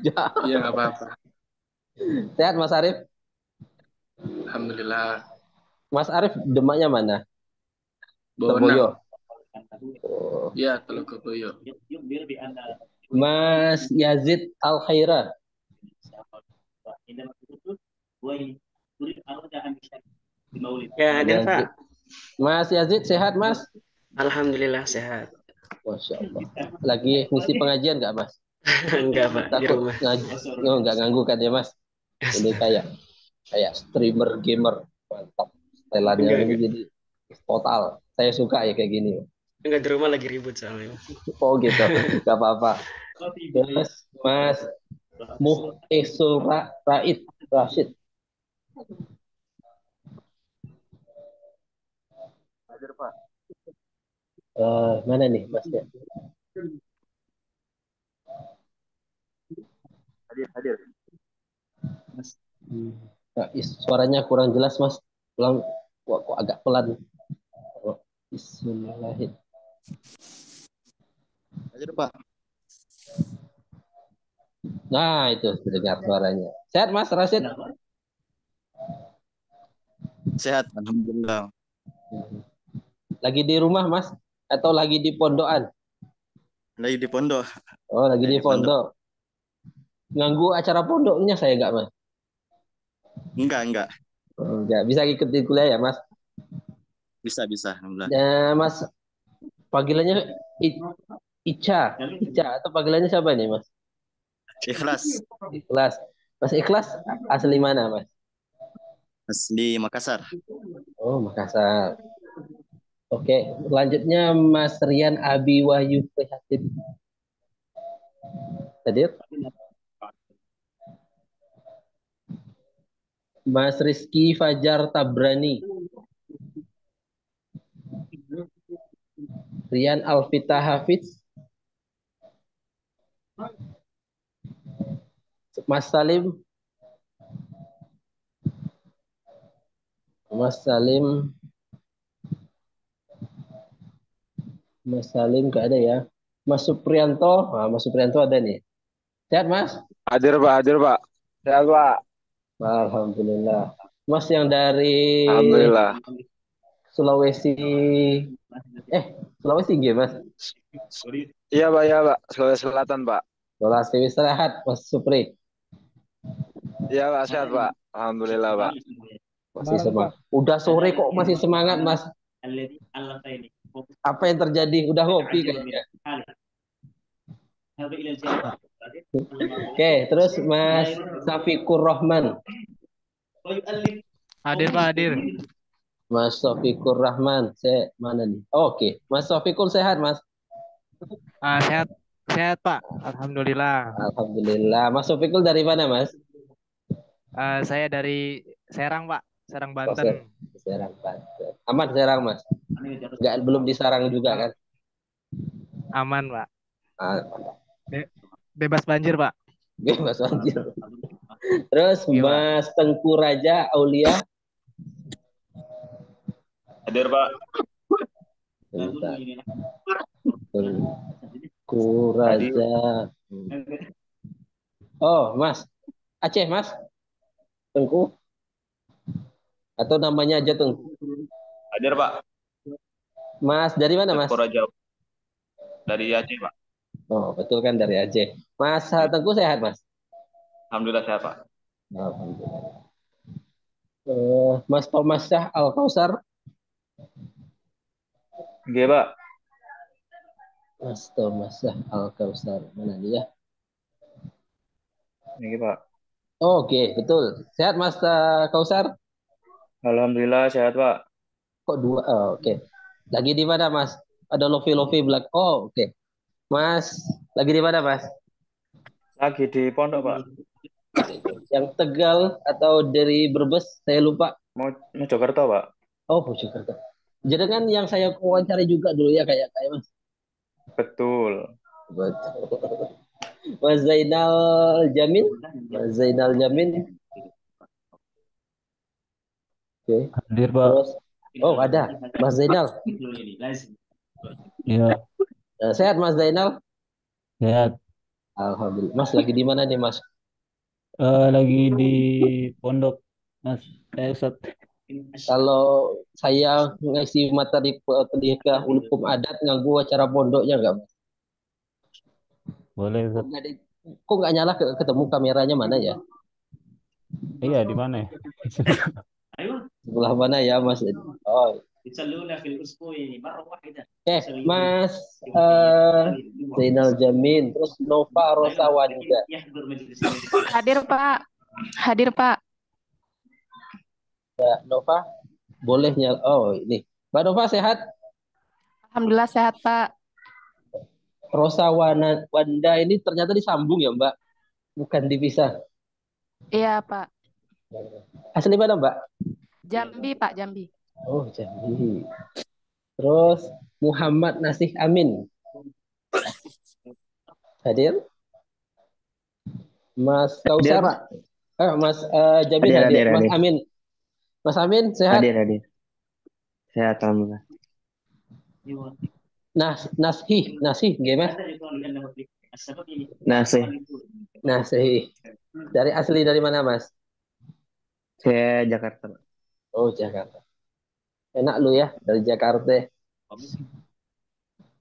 Jauh. Iya, nggak apa-apa. Sehat, Mas Arif? Alhamdulillah. Mas Arif, Demaknya mana? Bonang. Leboyo. Oh. Iya, Leboyo. Mas Yazid Al Khaira. Ya, hadir Pak. Mas Yazid sehat Mas? Alhamdulillah sehat. Masya Allah. Lagi ngisi pengajian nggak Mas? Enggak Pak, di Takut rumah. nggak ganggu kan ya Mas? Ini kayak streamer gamer, mantap. Setelannya ini jadi total. Saya suka ya kayak gini. Enggak, di rumah lagi ribut soalnya. Oh gitu, nggak apa-apa. Terus Mas Muhtisul Rashid. Hadir, Pak. Mana nih Masnya? Hadir. Nah, suaranya kurang jelas Mas. Kok agak pelan. Bismillahirrahmanirrahim. Hadir, Pak. Nah, itu terdengar suaranya. Sehat Mas Rashid? Sehat, alhamdulillah. Lagi di rumah Mas atau lagi di pondokan? Lagi di pondok. Oh, lagi di pondok. Ganggu acara pondoknya saya enggak, Mas? Enggak. Oh, enggak. Bisa ikuti kuliah ya, Mas? Bisa, alhamdulillah. Ya, Mas, panggilannya Ica atau panggilannya siapa nih, Mas? Ikhlas. Mas Ikhlas asli mana, Mas? Asli Makassar. Oh, Makassar. Oke, selanjutnya Mas Rian Abi Wahyu Prihatin. Hadir? Mas Rizky Fajar Tabrani. Rian Alvita Hafiz. Mas Salim. Gak ada ya. Mas Supriyanto. Nah, Mas Supriyanto ada nih. Sehat Mas? Hadir Pak. Sehat Pak. Alhamdulillah. Mas yang dari Alhamdulillah. Sulawesi G, Mas? Iya Pak. Sulawesi Selatan Pak. Sulawesi sehat Mas Supri. Iya Pak, sehat Pak. Alhamdulillah Pak. Masih semangat. Udah sore kok masih semangat Mas? Apa yang terjadi? Udah ngopi kayaknya. Oke, terus Mas Safikur Rahman. Hadir Pak, hadir. Mas Sofikur Rahman. Saya mana nih? Oke, Mas Sofikul sehat, Mas? Sehat, sehat Pak. Alhamdulillah. Alhamdulillah. Mas Sofikul dari mana, Mas? Saya dari Serang Pak, Serang Oh, Banten. Serang, Banten. Aman Serang, Mas? Belum disarang juga kan? Aman Pak. Ah, Bebas banjir Pak. Bebas banjir. Terus Mas Tengku Raja Aulia. Hadir, Pak. Bentar. Tengku Raja. Oh, Mas. Aceh, Mas. Tengku. Atau namanya aja Tengku. Hadir, Pak. Mas, dari mana, Mas? Tengku Raja. Dari Aceh, Pak. Oh, betul kan dari Aceh. Mas Tengku sehat, Mas? Alhamdulillah sehat, Pak. Alhamdulillah. Mas Thomas Syah Al-Kausar. Oke, Pak. Mas Thomas Syah Al-Kausar. Mana dia? Oke, Pak. Oke, betul. Sehat, Mas Kausar? Alhamdulillah sehat, Pak. Kok dua? Oh, oke. Lagi di mana, Mas? Ada Lofi Black. Oh, oke. Mas, lagi di mana, Mas? Lagi di pondok, Pak. Yang Tegal atau dari Brebes? Saya lupa. Mojokerto, Pak. Oh, Mojokerto. Jadi kan yang saya wawancari juga dulu ya kayak Mas. Betul. Betul. Mas Zainal Jamin. Mas Zainal Jamin. Oke. Hadir, Pak. Terus, oh ada Mas Zainal. Ya, Sehat Mas Zainal? sehat. Alhamdulillah. Mas lagi di mana nih, Mas? Lagi di pondok, Mas. Ustaz. Kalau saya ngasih materi pendidikan hukum adat nganggu acara pondoknya nggak, Mas? Boleh, Ustaz. Kok nggak nyala ketemu kameranya mana ya? Iya, di mana ya? Sebelah mana ya, Mas? Oh. Oke, Mas Zainal Jamin, terus Nova Rosawanda. Hadir Pak. Hadir Pak. Ya, Nova, boleh nyala. Oh, ini. Mbak Nova sehat? Alhamdulillah sehat Pak. Rosawanda ini ternyata disambung ya, Mbak? Bukan dipisah. Iya Pak. Asli mana, Mbak? Jambi Pak, Jambi. Oh, Jambi. Terus Muhammad Nasih Amin. Hadir? Mas Kausar. Pak. Mas Jamil hadir. Mas Amin. Mas Amin sehat? Hadir. Sehat, alhamdulillah. Nasih gimana? Nasih. Dari mana, Mas? Saya Jakarta, Pak. Oh, Jakarta. Enak lu ya dari Jakarta.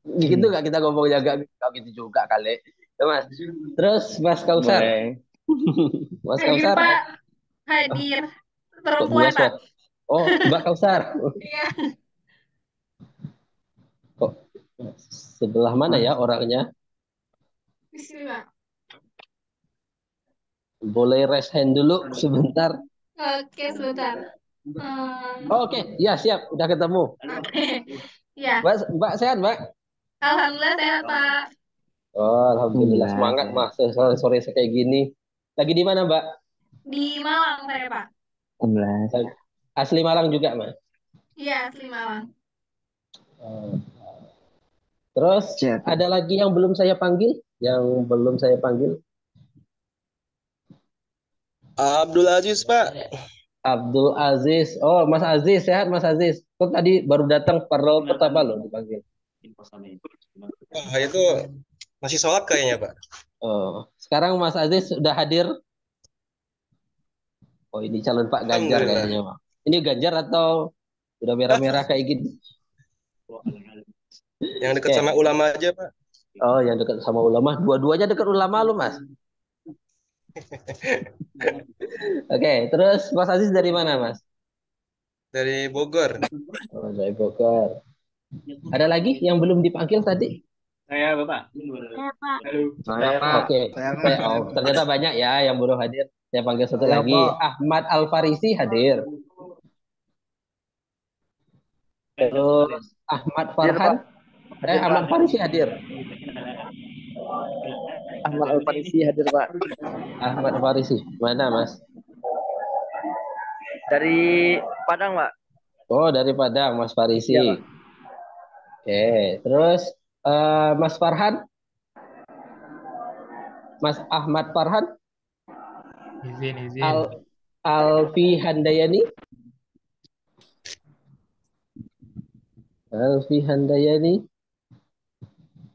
Gitu nggak kita ngomong jaga gitu juga kali. Ya, Mas. Terus Mas Kausar. Mas Kausar. Pak. Hadir. Perempuan, Pak. Oh, Mbak Kausar. Iya. Kok sebelah mana ya orangnya? Bismillah. Boleh raise hand dulu sebentar. Oke, sebentar. Oke, ya siap, udah ketemu. Ya. Mbak sehat, Mbak? Alhamdulillah sehat, Pak. Oh, alhamdulillah semangat, Mas. Sore kayak gini. Lagi di mana, Mbak? Di Malang saya, Pak. Asli Malang juga, Mas? Iya, asli Malang. Terus ada lagi yang belum saya panggil? Abdul Aziz, Pak. Abdul Aziz. Oh, Mas Aziz, sehat Mas Aziz. Kok tadi baru datang parlel pertama loh dipanggil. Wah, itu masih sholat kayaknya, Pak. Oh, sekarang Mas Aziz sudah hadir. Oh, ini calon Pak Ganjar kayaknya, Pak. Ini Ganjar atau udah merah-merah kayak gini? Yang dekat sama ulama aja, Pak. Oh, yang dekat sama ulama. Dua-duanya dekat ulama lo, Mas. Oke, terus Mas Aziz dari mana, Mas? Dari Bogor. Oh, dari Bogor. Ada lagi yang belum dipanggil tadi? Saya, Bapak. Saya, Pak. Oke. Oh, ternyata banyak ya yang belum hadir. Saya panggil satu lagi. Ahmad Al-Farisi hadir. Terus Ahmad Hadir, Pak. Farhan. Ahmad Farisi hadir. Ahmad Al-Farisi hadir, Pak. Ahmad Farisi. Mana, Mas? Dari Padang, Pak. Oh, dari Padang, Mas Farisi. Iya, Pak. Oke, terus Mas Farhan, Mas Ahmad Farhan, Izin. Alfi Handayani,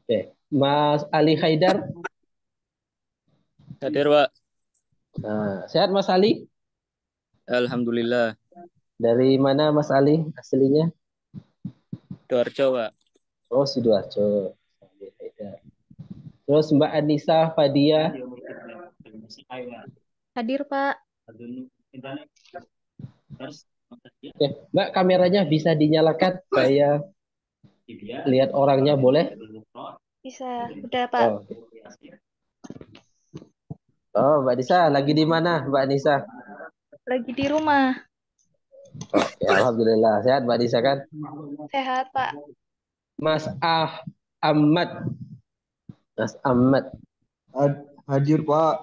Oke, Mas Ali Haidar. Hadir, Pak. Nah, sehat Mas Ali? Alhamdulillah. Dari mana Mas Ali aslinya? Sidoarjo, Pak. Oh, Sidoarjo. Ali Haidar. Terus Mbak Anissa Fadia. Hadir, Pak. Oke, Mbak, kameranya bisa dinyalakan? Saya lihat orangnya, boleh? Bisa. Udah, Pak. Oh, Mbak Nisa, lagi di mana, Mbak Nisa? Lagi di rumah. Oke, alhamdulillah. Sehat, Mbak Nisa kan? Sehat, Pak. Mas Ahmad. Mas Ahmad. Hadir, Pak.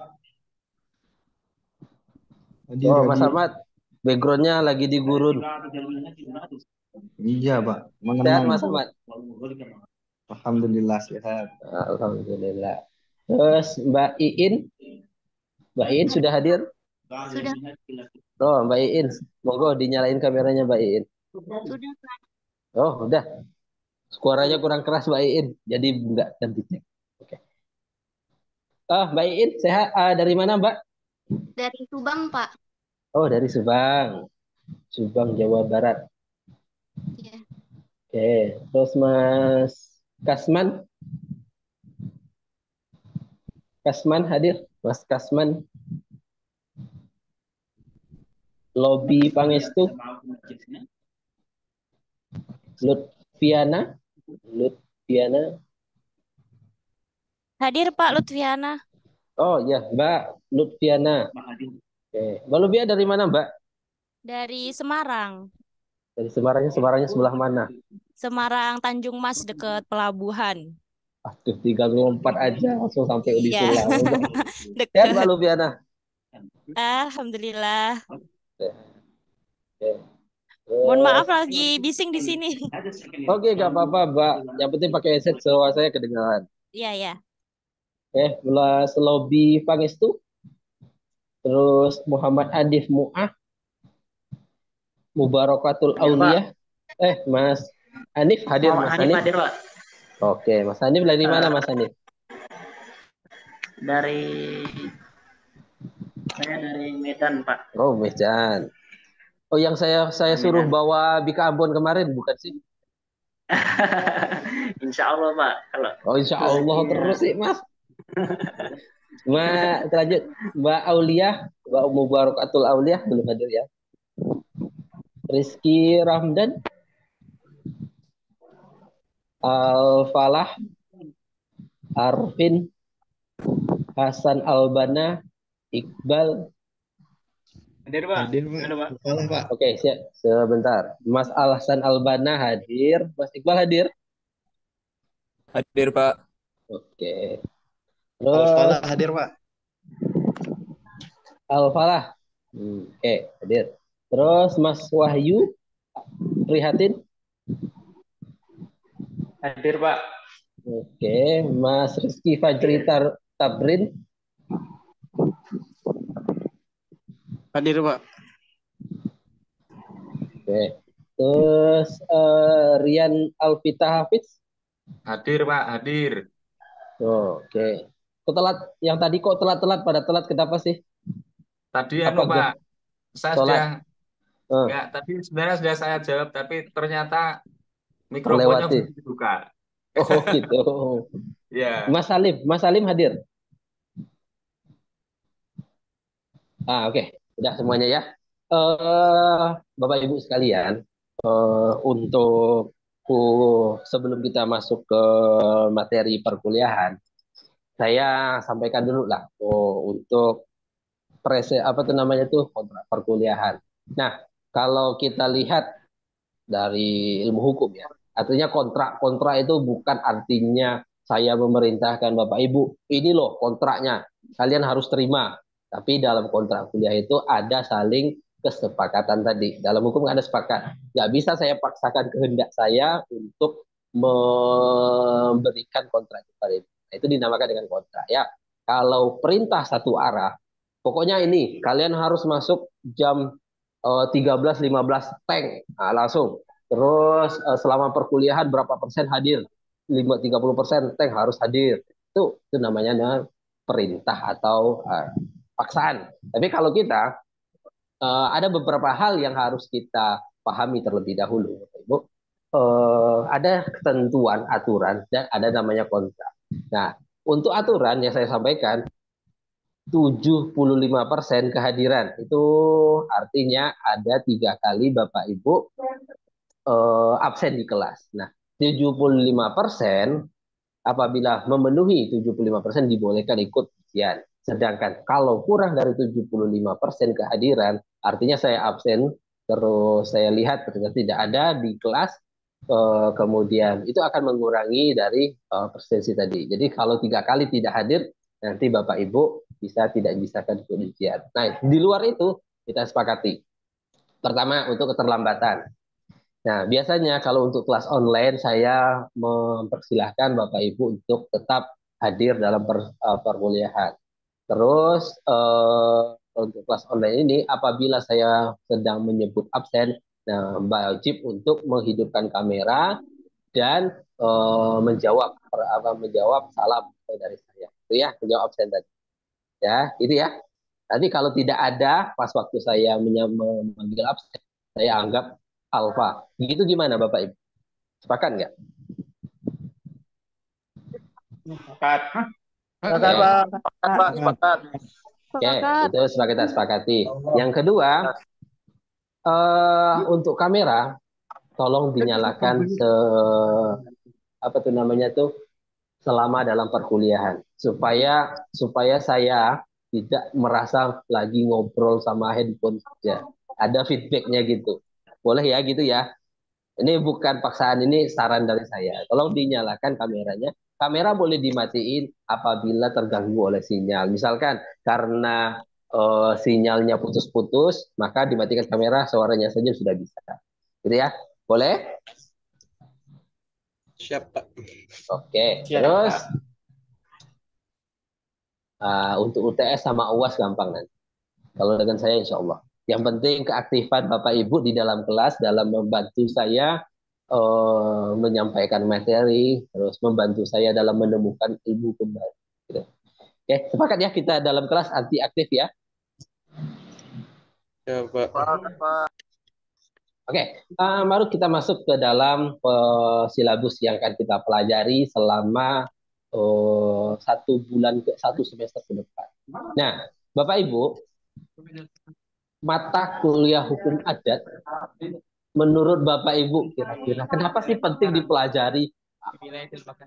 Hadir, Oh, Mas hadir. Ahmad. Backgroundnya lagi di gurun. Iya, Pak. Sehat, Mengenang. Mas Ahmad? Alhamdulillah sehat. Alhamdulillah. Terus Mbak Iin. Mbak Iin sudah hadir? Sudah. Oh, Mbak Iin. Monggo dinyalain kameranya, Mbak Iin. Sudah, Pak. Oh, udah. Suaranya kurang keras, Mbak Iin. Jadi enggak dan dicek. Oke. Mbak Iin, sehat? Dari mana, Mbak? Dari Subang, Pak. Oh, dari Subang. Subang, Jawa Barat. Iya. Oke. Terus Mas Kasman. Kasman hadir? Mas Kasman. Lobby Pangestu. Lutfiana. Hadir Pak Lutfiana. Oh ya, Mbak Lutfiana. Oke. Mbak Lutfiana dari mana, Mbak? Dari Semarang. Dari Semarangnya sebelah mana? Semarang Tanjung Mas dekat pelabuhan. Aduh, tinggal lompat aja langsung sampai di Iya. Pulau. Dekat. Sehat, Mbak Lutfiana? Alhamdulillah. Oke. Mohon maaf lagi bising di sini. Oke, gak apa-apa, Mbak. Yang penting pakai headset suara saya kedengaran. Iya, ya. Belas Lobby Pangestu. Terus Muhammad Adif Mu'ah. Mubarakatul Aulia. Mas Hanif hadir, Mas Hanif Hanif. hadir, Pak. Oke, Mas Hanif dari mana, Mas Hanif? Saya dari Medan, Pak. Oh, Medan. Oh, yang saya suruh bawa Bika Ambon kemarin, bukan sih? Insya Allah, Pak. Kalau Insya Allah terus sih, Mas. Lanjut. Mbak Aulia, Mbak Mubarakatul Aulia belum hadir ya. Rizky Ramdan, Al-Falah, Arvin, Hasan Albana, Iqbal. Hadir, Pak. Pak. Oke, siap. Sebentar. Mas Hasan Albana hadir. Mas Iqbal hadir? Hadir, Pak. Oke. Al-Falah hadir, Pak. Al-Falah. Oke, hadir. Terus Mas Wahyu Prihatin. Hadir, Pak. Oke, Mas Rizky Fajri Tabrin. Hadir, Pak. Oke. Terus Rian Alvita Hafiz. Hadir, Pak. Hadir. Oke. Kok telat? Yang tadi kok telat-telat? Pada telat kenapa sih? Tadi Apa, Pak. Saya sholat? enggak, tadi sebenarnya sudah saya jawab, tapi ternyata mikrofonnya Melewati. belum dibuka. Oh, gitu. Ya. Mas Salim hadir? Oke. Udah semuanya ya. Bapak Ibu sekalian, untuk sebelum kita masuk ke materi perkuliahan, saya sampaikan dulu lah untuk kontrak perkuliahan. Nah, kalau kita lihat dari ilmu hukum ya. Artinya kontrak itu bukan artinya saya memerintahkan Bapak Ibu, ini loh kontraknya, kalian harus terima. Tapi dalam kontrak kuliah itu ada saling kesepakatan tadi. Dalam hukum ada sepakat. Nggak bisa saya paksakan kehendak saya untuk memberikan kontrak kepada itu. Nah, itu dinamakan dengan kontrak ya. Kalau perintah satu arah, pokoknya ini kalian harus masuk jam 13.15 tank. Nah, langsung. Terus selama perkuliahan berapa persen hadir? 30% tank harus hadir. Itu namanya perintah atau paksaan. Tapi kalau kita ada beberapa hal yang harus kita pahami terlebih dahulu, Ibu. Ada ketentuan aturan dan ada namanya kontrak. Nah, untuk aturan yang saya sampaikan 75% kehadiran itu artinya ada 3 kali Bapak Ibu absen di kelas. Nah, 75% apabila memenuhi 75% dibolehkan ikut ujian. Sedangkan kalau kurang dari 75% kehadiran, artinya saya absen, terus saya lihat ternyata tidak ada di kelas, kemudian itu akan mengurangi dari presensi tadi. Jadi kalau 3 kali tidak hadir, nanti Bapak Ibu tidak bisakan ikut ujian. Nah, di luar itu kita sepakati. Pertama, untuk keterlambatan. Nah, biasanya kalau untuk kelas online saya mempersilahkan Bapak Ibu untuk tetap hadir dalam perkuliahan. Terus untuk kelas online ini apabila saya sedang menyebut absen, nah, wajib untuk menghidupkan kamera dan menjawab salam dari saya. Itu ya, menjawab absen tadi. Ya, itu ya. Nanti kalau tidak ada pas waktu saya memanggil absen, saya anggap alfa. Begitu gimana Bapak Ibu? Sepakat nggak? Sepakat. Sepakat, Pak. Sepakat. Oke, itu kita sepakati. Yang kedua, untuk kamera, tolong dinyalakan selama dalam perkuliahan supaya saya tidak merasa lagi ngobrol sama handphone saja. Ada feedbacknya gitu. Boleh ya gitu ya. Ini bukan paksaan, ini saran dari saya. Tolong dinyalakan kameranya. Kamera boleh dimatiin apabila terganggu oleh sinyal. Misalkan karena sinyalnya putus-putus, maka dimatikan kamera, suaranya saja sudah bisa. Gitu ya. Boleh? Siap, Pak. Oke. Siap, Terus Pak. untuk UTS sama UAS gampang nanti. Kalau dengan saya insya Allah. Yang penting keaktifan Bapak Ibu di dalam kelas dalam membantu saya menyampaikan materi, terus membantu saya dalam menemukan ilmu kembali. Gitu. Oke, sepakat ya kita dalam kelas anti aktif ya. Ya, Pak. Oke, baru kita masuk ke dalam silabus yang akan kita pelajari selama 1 semester ke depan. Nah, Bapak Ibu, mata kuliah hukum adat, menurut Bapak Ibu kira-kira kenapa sih penting dipelajari?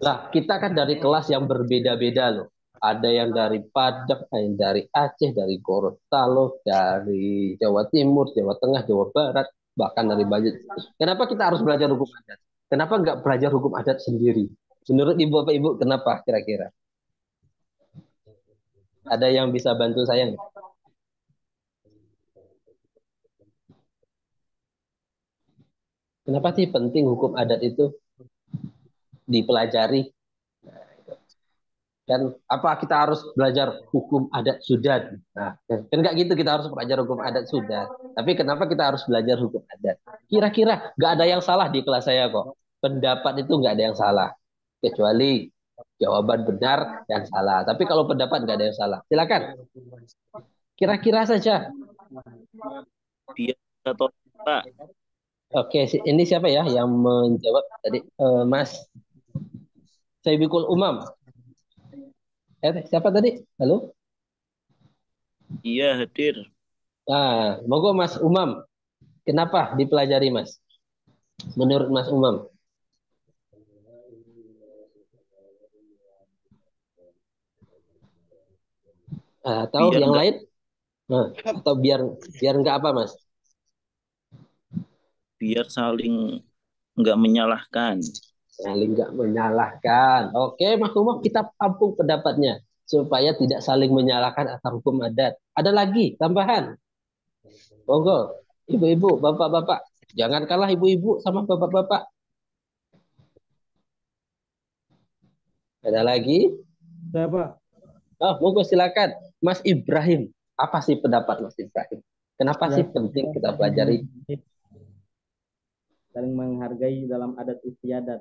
Lah, kita kan dari kelas yang berbeda-beda loh. Ada yang dari Padang, ada yang dari Aceh, dari Gorontalo, dari Jawa Timur, Jawa Tengah, Jawa Barat, bahkan dari Banjar. Kenapa kita harus belajar hukum adat? Kenapa nggak belajar hukum adat sendiri? Menurut Ibu Bapak Ibu, kenapa kira-kira? Ada yang bisa bantu saya nggak? Kenapa sih penting hukum adat itu dipelajari? Dan apa kita harus belajar hukum adat Sudan? Nah, kan nggak gitu, kita harus belajar hukum adat Sudan. Tapi kenapa kita harus belajar hukum adat? Kira-kira nggak ada yang salah di kelas saya kok. Pendapat itu nggak ada yang salah. Kecuali jawaban benar dan salah. Tapi kalau pendapat nggak ada yang salah. Silakan. Kira-kira saja. Dia atau Pak. Oke, ini siapa ya yang menjawab tadi? Mas Saibikul Umam. Siapa tadi? Halo? Iya, hadir. Nah, monggo Mas Umam. Kenapa dipelajari, Mas? Menurut Mas Umam. Atau Biar yang enggak. lain? Nah, atau biar enggak apa, Mas? biar saling nggak menyalahkan. Saling nggak menyalahkan. Oke, Mas Umar, kita tampung pendapatnya supaya tidak saling menyalahkan atas hukum adat. Ada lagi tambahan? Monggo, ibu-ibu, bapak-bapak. Jangan kalah ibu-ibu sama bapak-bapak. Ada lagi? Saya Pak. Oh, monggo silakan. Mas Ibrahim, apa sih pendapat Mas Ibrahim? Kenapa Ya, sih penting kita pelajari? saling menghargai dalam adat istiadat.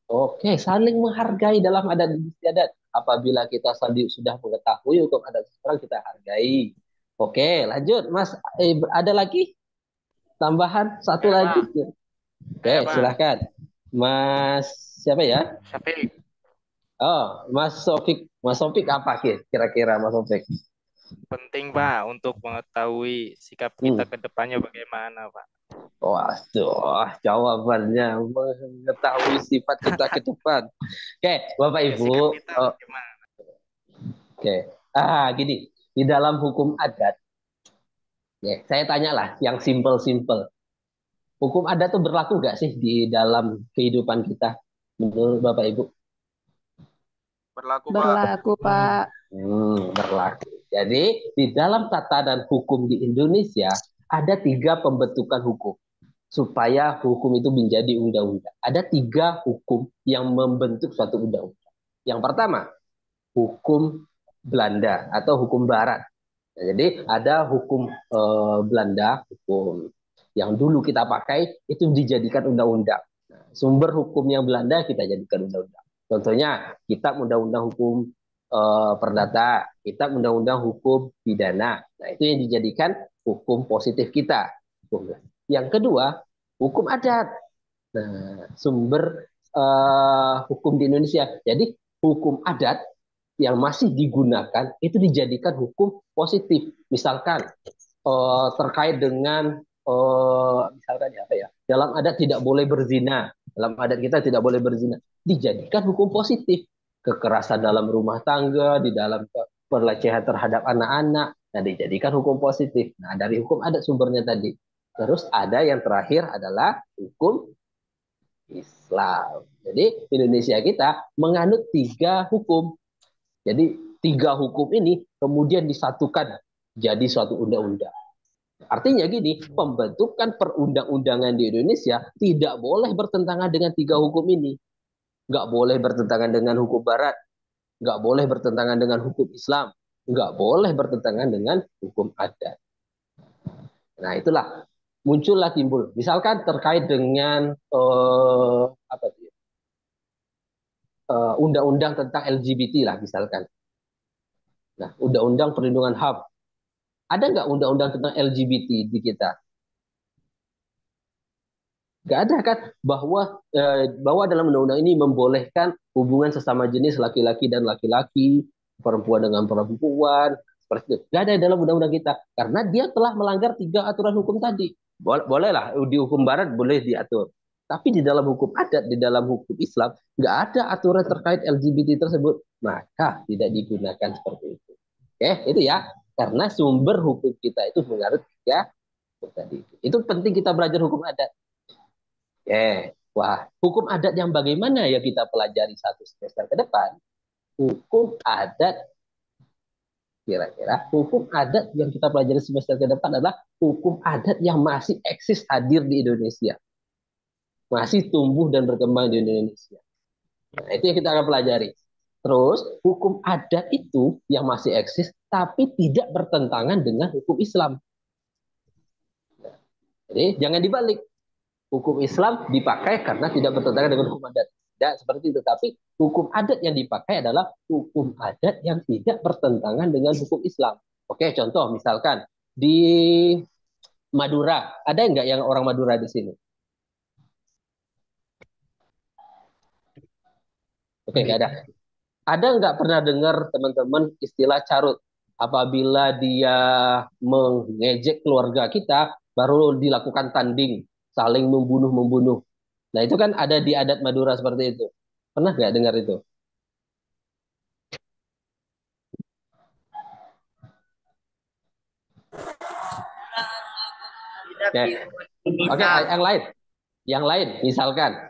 Oke, saling menghargai dalam adat istiadat. Apabila kita sudah mengetahui hukum adat seseorang, kita hargai. Oke, lanjut, Mas. Ada lagi? Tambahan satu Ya, lagi. Pak. Oke, Ya, Pak. silakan. Mas siapa ya? Syafiq. Oh, Mas Sofik. Mas Sofik apa kira-kira Mas Sofik? Penting, Pak, untuk mengetahui sikap kita ke depannya bagaimana, Pak. Waduh, jawabannya mengetahui sifat kita ke depan. Oke, Bapak Ibu. Oke, gini, di dalam hukum adat, ya, saya tanyalah yang simple-simple. Hukum adat itu berlaku nggak sih di dalam kehidupan kita, menurut Bapak Ibu? Berlaku, Pak. Berlaku, Pak. Berlaku. Jadi, di dalam tatanan hukum di Indonesia, ada 3 pembentukan hukum. Supaya hukum itu menjadi undang-undang. Ada 3 hukum yang membentuk suatu undang-undang. Yang pertama, hukum Belanda atau hukum Barat. Nah, jadi ada hukum Belanda, hukum yang dulu kita pakai itu dijadikan undang-undang. Nah, sumber hukum yang Belanda kita jadikan undang-undang. Contohnya kitab undang-undang hukum perdata, kitab undang-undang hukum pidana. Nah, itu yang dijadikan hukum positif kita. Yang kedua, hukum adat. Nah, sumber hukum di Indonesia. Jadi hukum adat yang masih digunakan itu dijadikan hukum positif. Misalkan terkait dengan misalkan apa ya? Dalam adat tidak boleh berzina. Dalam adat kita tidak boleh berzina. Dijadikan hukum positif. Kekerasan dalam rumah tangga, di dalam pelecehan terhadap anak-anak, nah dijadikan hukum positif. Nah, dari hukum adat sumbernya tadi. Terus ada yang terakhir adalah hukum Islam. Jadi Indonesia kita menganut 3 hukum. Jadi 3 hukum ini kemudian disatukan jadi suatu undang-undang. Artinya gini, pembentukan perundang-undangan di Indonesia tidak boleh bertentangan dengan 3 hukum ini. Nggak boleh bertentangan dengan hukum Barat, nggak boleh bertentangan dengan hukum Islam, nggak boleh bertentangan dengan hukum adat. Nah, itulah muncullah timbul. Misalkan terkait dengan undang-undang tentang LGBT lah misalkan. Nah, undang-undang perlindungan HAM. Ada nggak undang-undang tentang LGBT di kita? Nggak ada kan? Bahwa dalam undang-undang ini membolehkan hubungan sesama jenis laki-laki dan laki-laki, perempuan dengan perempuan, seperti itu. Nggak ada dalam undang-undang kita. Karena dia telah melanggar 3 aturan hukum tadi. Bolehlah, di hukum Barat boleh diatur. Tapi di dalam hukum adat, di dalam hukum Islam, nggak ada aturan terkait LGBT tersebut. Maka tidak digunakan seperti itu. Oke, itu ya. Karena sumber hukum kita itu mengarut 3 hukum tadi. Itu penting kita belajar hukum adat. Wah, hukum adat yang bagaimana ya kita pelajari 1 semester ke depan? Hukum adat, kira-kira hukum adat yang kita pelajari semester ke depan adalah hukum adat yang masih eksis hadir di Indonesia. Masih tumbuh dan berkembang di Indonesia. Nah, itu yang kita akan pelajari. Terus, hukum adat itu yang masih eksis, tapi tidak bertentangan dengan hukum Islam. Nah, jadi, jangan dibalik. Hukum Islam dipakai karena tidak bertentangan dengan hukum adat. Tidak seperti itu. Tapi hukum adat yang dipakai adalah hukum adat yang tidak bertentangan dengan hukum Islam. Oke, contoh misalkan di Madura. Ada nggak yang orang Madura di sini? Oke, nggak ada. Ada nggak pernah dengar teman-teman istilah carut? Apabila dia mengejek keluarga kita, baru dilakukan tanding, saling membunuh-membunuh. Nah, itu kan ada di adat Madura seperti itu. Pernah nggak dengar itu? Oke, yang lain. Yang lain, misalkan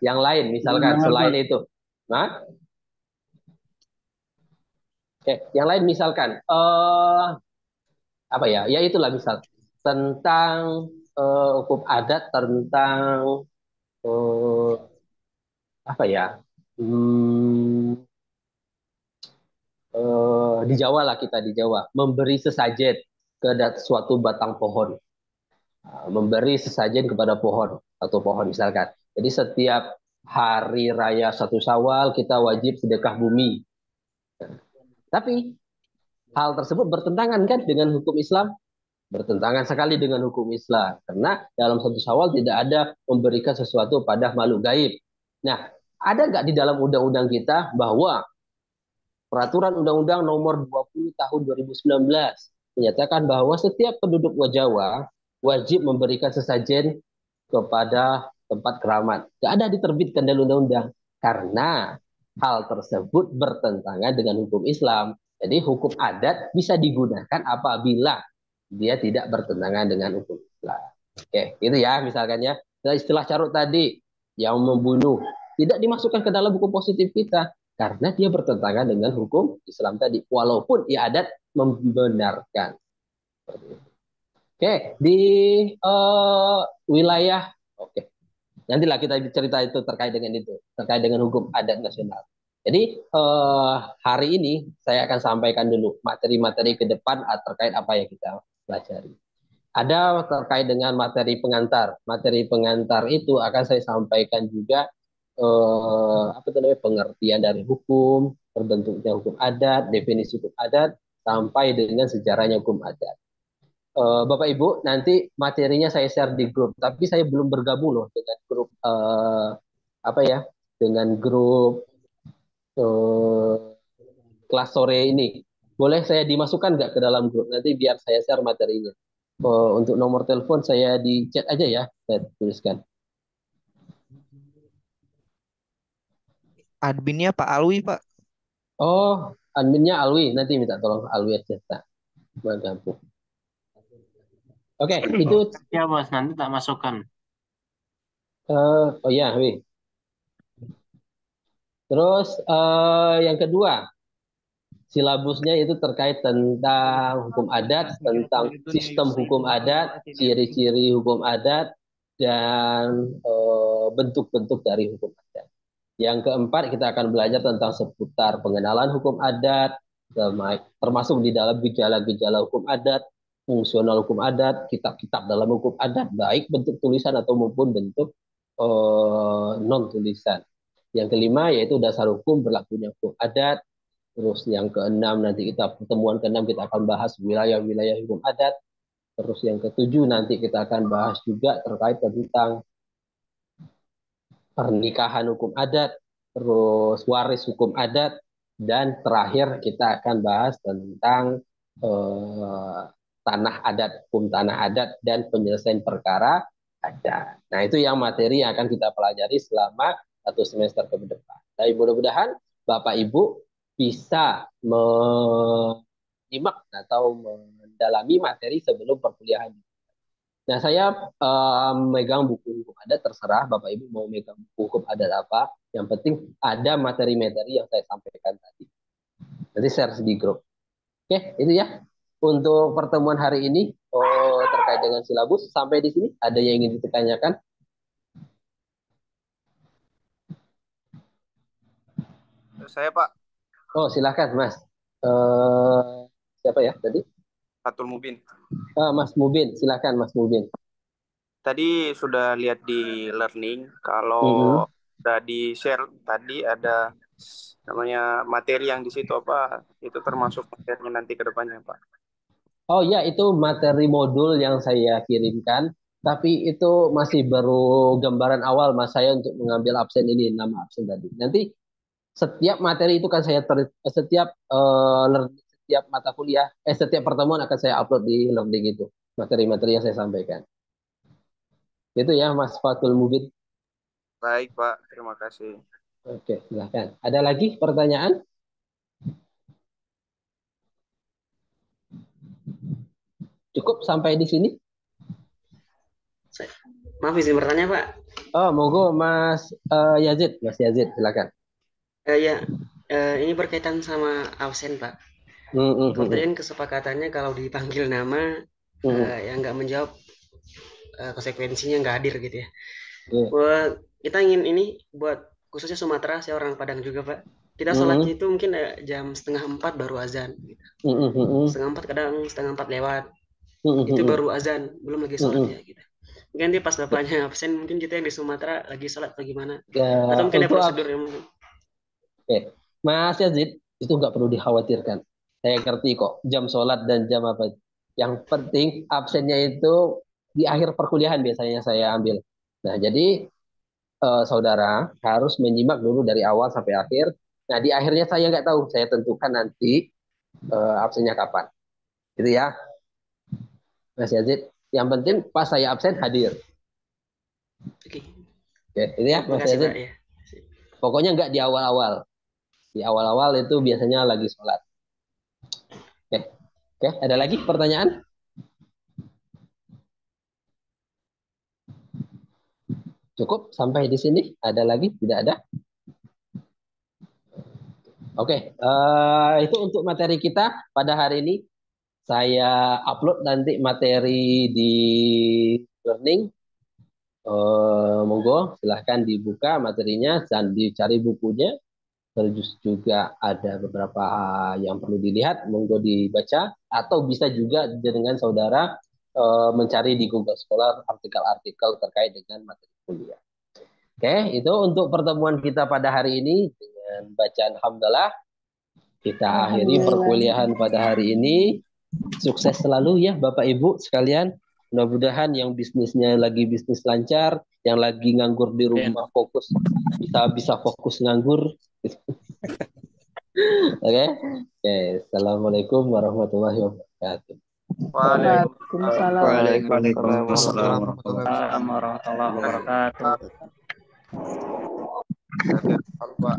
selain itu. Nah, oke, yang lain misalkan apa ya? Ya itulah misal tentang hukum adat tentang eh, apa ya? Hmm, di Jawa lah kita di Jawa memberi sesajen ke suatu batang pohon. Memberi sesajen kepada pohon atau pohon misalkan. Jadi setiap hari raya satu Syawal kita wajib sedekah bumi. Tapi hal tersebut bertentangan kan dengan hukum Islam? Bertentangan sekali dengan hukum Islam. Karena dalam satu Syawal tidak ada memberikan sesuatu pada makhluk gaib. Nah, ada nggak di dalam undang-undang kita bahwa peraturan undang-undang nomor 20 tahun 2019 menyatakan bahwa setiap penduduk Jawa wajib memberikan sesajen kepada tempat keramat. Tidak ada diterbitkan dalam undang-undang karena hal tersebut bertentangan dengan hukum Islam. Jadi hukum adat bisa digunakan apabila dia tidak bertentangan dengan hukum Islam. Oke, itu ya misalkan ya. Nah, istilah carut tadi yang membunuh tidak dimasukkan ke dalam hukum positif kita karena dia bertentangan dengan hukum Islam tadi. Walaupun adat membenarkan. Oke, di wilayah, oke, nantilah kita cerita itu terkait dengan hukum adat nasional. Jadi hari ini saya akan sampaikan dulu materi-materi ke depan terkait apa yang kita pelajari. Ada terkait dengan materi pengantar. Materi pengantar itu akan saya sampaikan juga apa itu namanya pengertian dari hukum, terbentuknya hukum adat, definisi hukum adat, sampai dengan sejarahnya hukum adat. Bapak Ibu, nanti materinya saya share di grup, tapi saya belum bergabung loh dengan grup apa ya, dengan grup kelas sore ini. Boleh saya dimasukkan nggak ke dalam grup? Nanti biar saya share materinya. Untuk nomor telepon saya di chat aja ya, saya tuliskan. Adminnya Pak Alwi, Pak. Oh, adminnya Alwi. Nanti minta tolong Alwi aja, tak. Gabung. Oke, itu ya bos, nanti tak masukkan. Oh ya, Wi. Terus yang kedua, silabusnya itu terkait tentang hukum adat, tentang sistem hukum adat, ciri-ciri hukum adat, dan bentuk-bentuk dari hukum adat. Yang keempat, kita akan belajar tentang seputar pengenalan hukum adat, termasuk di dalam gejala-gejala hukum adat, fungsional hukum adat, kitab-kitab dalam hukum adat, baik bentuk tulisan atau maupun bentuk non-tulisan. Yang kelima yaitu dasar hukum berlakunya hukum adat. Terus yang keenam nanti pertemuan keenam kita akan bahas wilayah-wilayah hukum adat. Terus yang ketujuh nanti kita akan bahas juga terkait tentang pernikahan hukum adat, terus waris hukum adat, dan terakhir kita akan bahas tentang tanah adat, hukum tanah adat, dan penyelesaian perkara adat. Nah, itu yang materi yang akan kita pelajari selama 1 semester ke depan. Dan mudah-mudahan Bapak Ibu bisa menyimak atau mendalami materi sebelum perkuliahan. Nah, saya megang buku hukum adat, terserah Bapak Ibu mau megang buku hukum adat apa. Yang penting ada materi-materi yang saya sampaikan tadi. Nanti share di grup. Oke, itu ya. Untuk pertemuan hari ini terkait dengan silabus, sampai di sini ada yang ingin ditanyakan? Saya Pak. Oh, silakan Mas. Siapa ya tadi? Fatul Mubin. Mas Mubin, silakan Mas Mubin. Tadi sudah lihat di learning kalau sudah di share tadi ada namanya materi yang di situ apa itu termasuk materinya nanti ke depannya Pak. Oh ya, itu materi modul yang saya kirimkan, tapi itu masih baru gambaran awal Mas saya untuk mengambil absen ini, nama absen tadi. Nanti setiap materi itu kan saya setiap mata kuliah, setiap pertemuan akan saya upload di learning itu, materi-materi yang saya sampaikan. Itu ya Mas Fatul Mubin. Baik Pak, terima kasih. Oke, silahkan. Ada lagi pertanyaan? Cukup sampai di sini? Maaf izin bertanya Pak. Oh, monggo Mas Yazid, Mas Yazid, silakan. Ya, ini berkaitan sama absen Pak. Kalau tadi kan kesepakatannya kalau dipanggil nama yang nggak menjawab konsekuensinya nggak hadir gitu ya. Buat kita ingin ini buat khususnya Sumatera, saya orang Padang juga Pak. Kita sholatnya itu mungkin jam 3:30 baru azan. Gitu. 3:30 kadang 3:30 lewat. Itu baru azan, belum lagi sholat ya gitu. Mungkin nanti pas bapaknya absen, mungkin kita yang di Sumatera lagi sholat atau gimana? Atau mungkin ada prosedur yang mungkin. Oke, Mas Yazid, itu nggak perlu dikhawatirkan. Saya ngerti kok jam sholat dan jam apa. Yang penting absennya itu di akhir perkuliahan biasanya saya ambil. Nah, jadi saudara harus menyimak dulu dari awal sampai akhir. Nah, di akhirnya saya nggak tahu. Saya tentukan nanti absennya kapan. Gitu ya, Mas Yazid. Yang penting pas saya absen hadir. Oke, itu ya, Mas Yazid. Ya. Pokoknya nggak di awal-awal. Di awal-awal itu biasanya lagi sholat. Oke, ada lagi pertanyaan? Cukup sampai di sini? Ada lagi? Tidak ada? Oke, itu untuk materi kita pada hari ini. Saya upload nanti materi di learning. Monggo silahkan dibuka materinya dan dicari bukunya. Terus juga ada beberapa yang perlu dilihat, monggo dibaca. Atau bisa juga dengan saudara mencari di Google Scholar artikel-artikel terkait dengan materi kuliah. Oke, itu untuk pertemuan kita pada hari ini dengan bacaan hamdalah. Kita akhiri perkuliahan pada hari ini. Sukses selalu ya Bapak Ibu sekalian. Mudah-mudahan yang bisnisnya lagi bisnis lancar, yang lagi nganggur di rumah fokus bisa fokus nganggur. Oke. Assalamualaikum warahmatullahi wabarakatuh. Waalaikumsalam. Waalaikumsalam warahmatullahi wabarakatuh. Pak.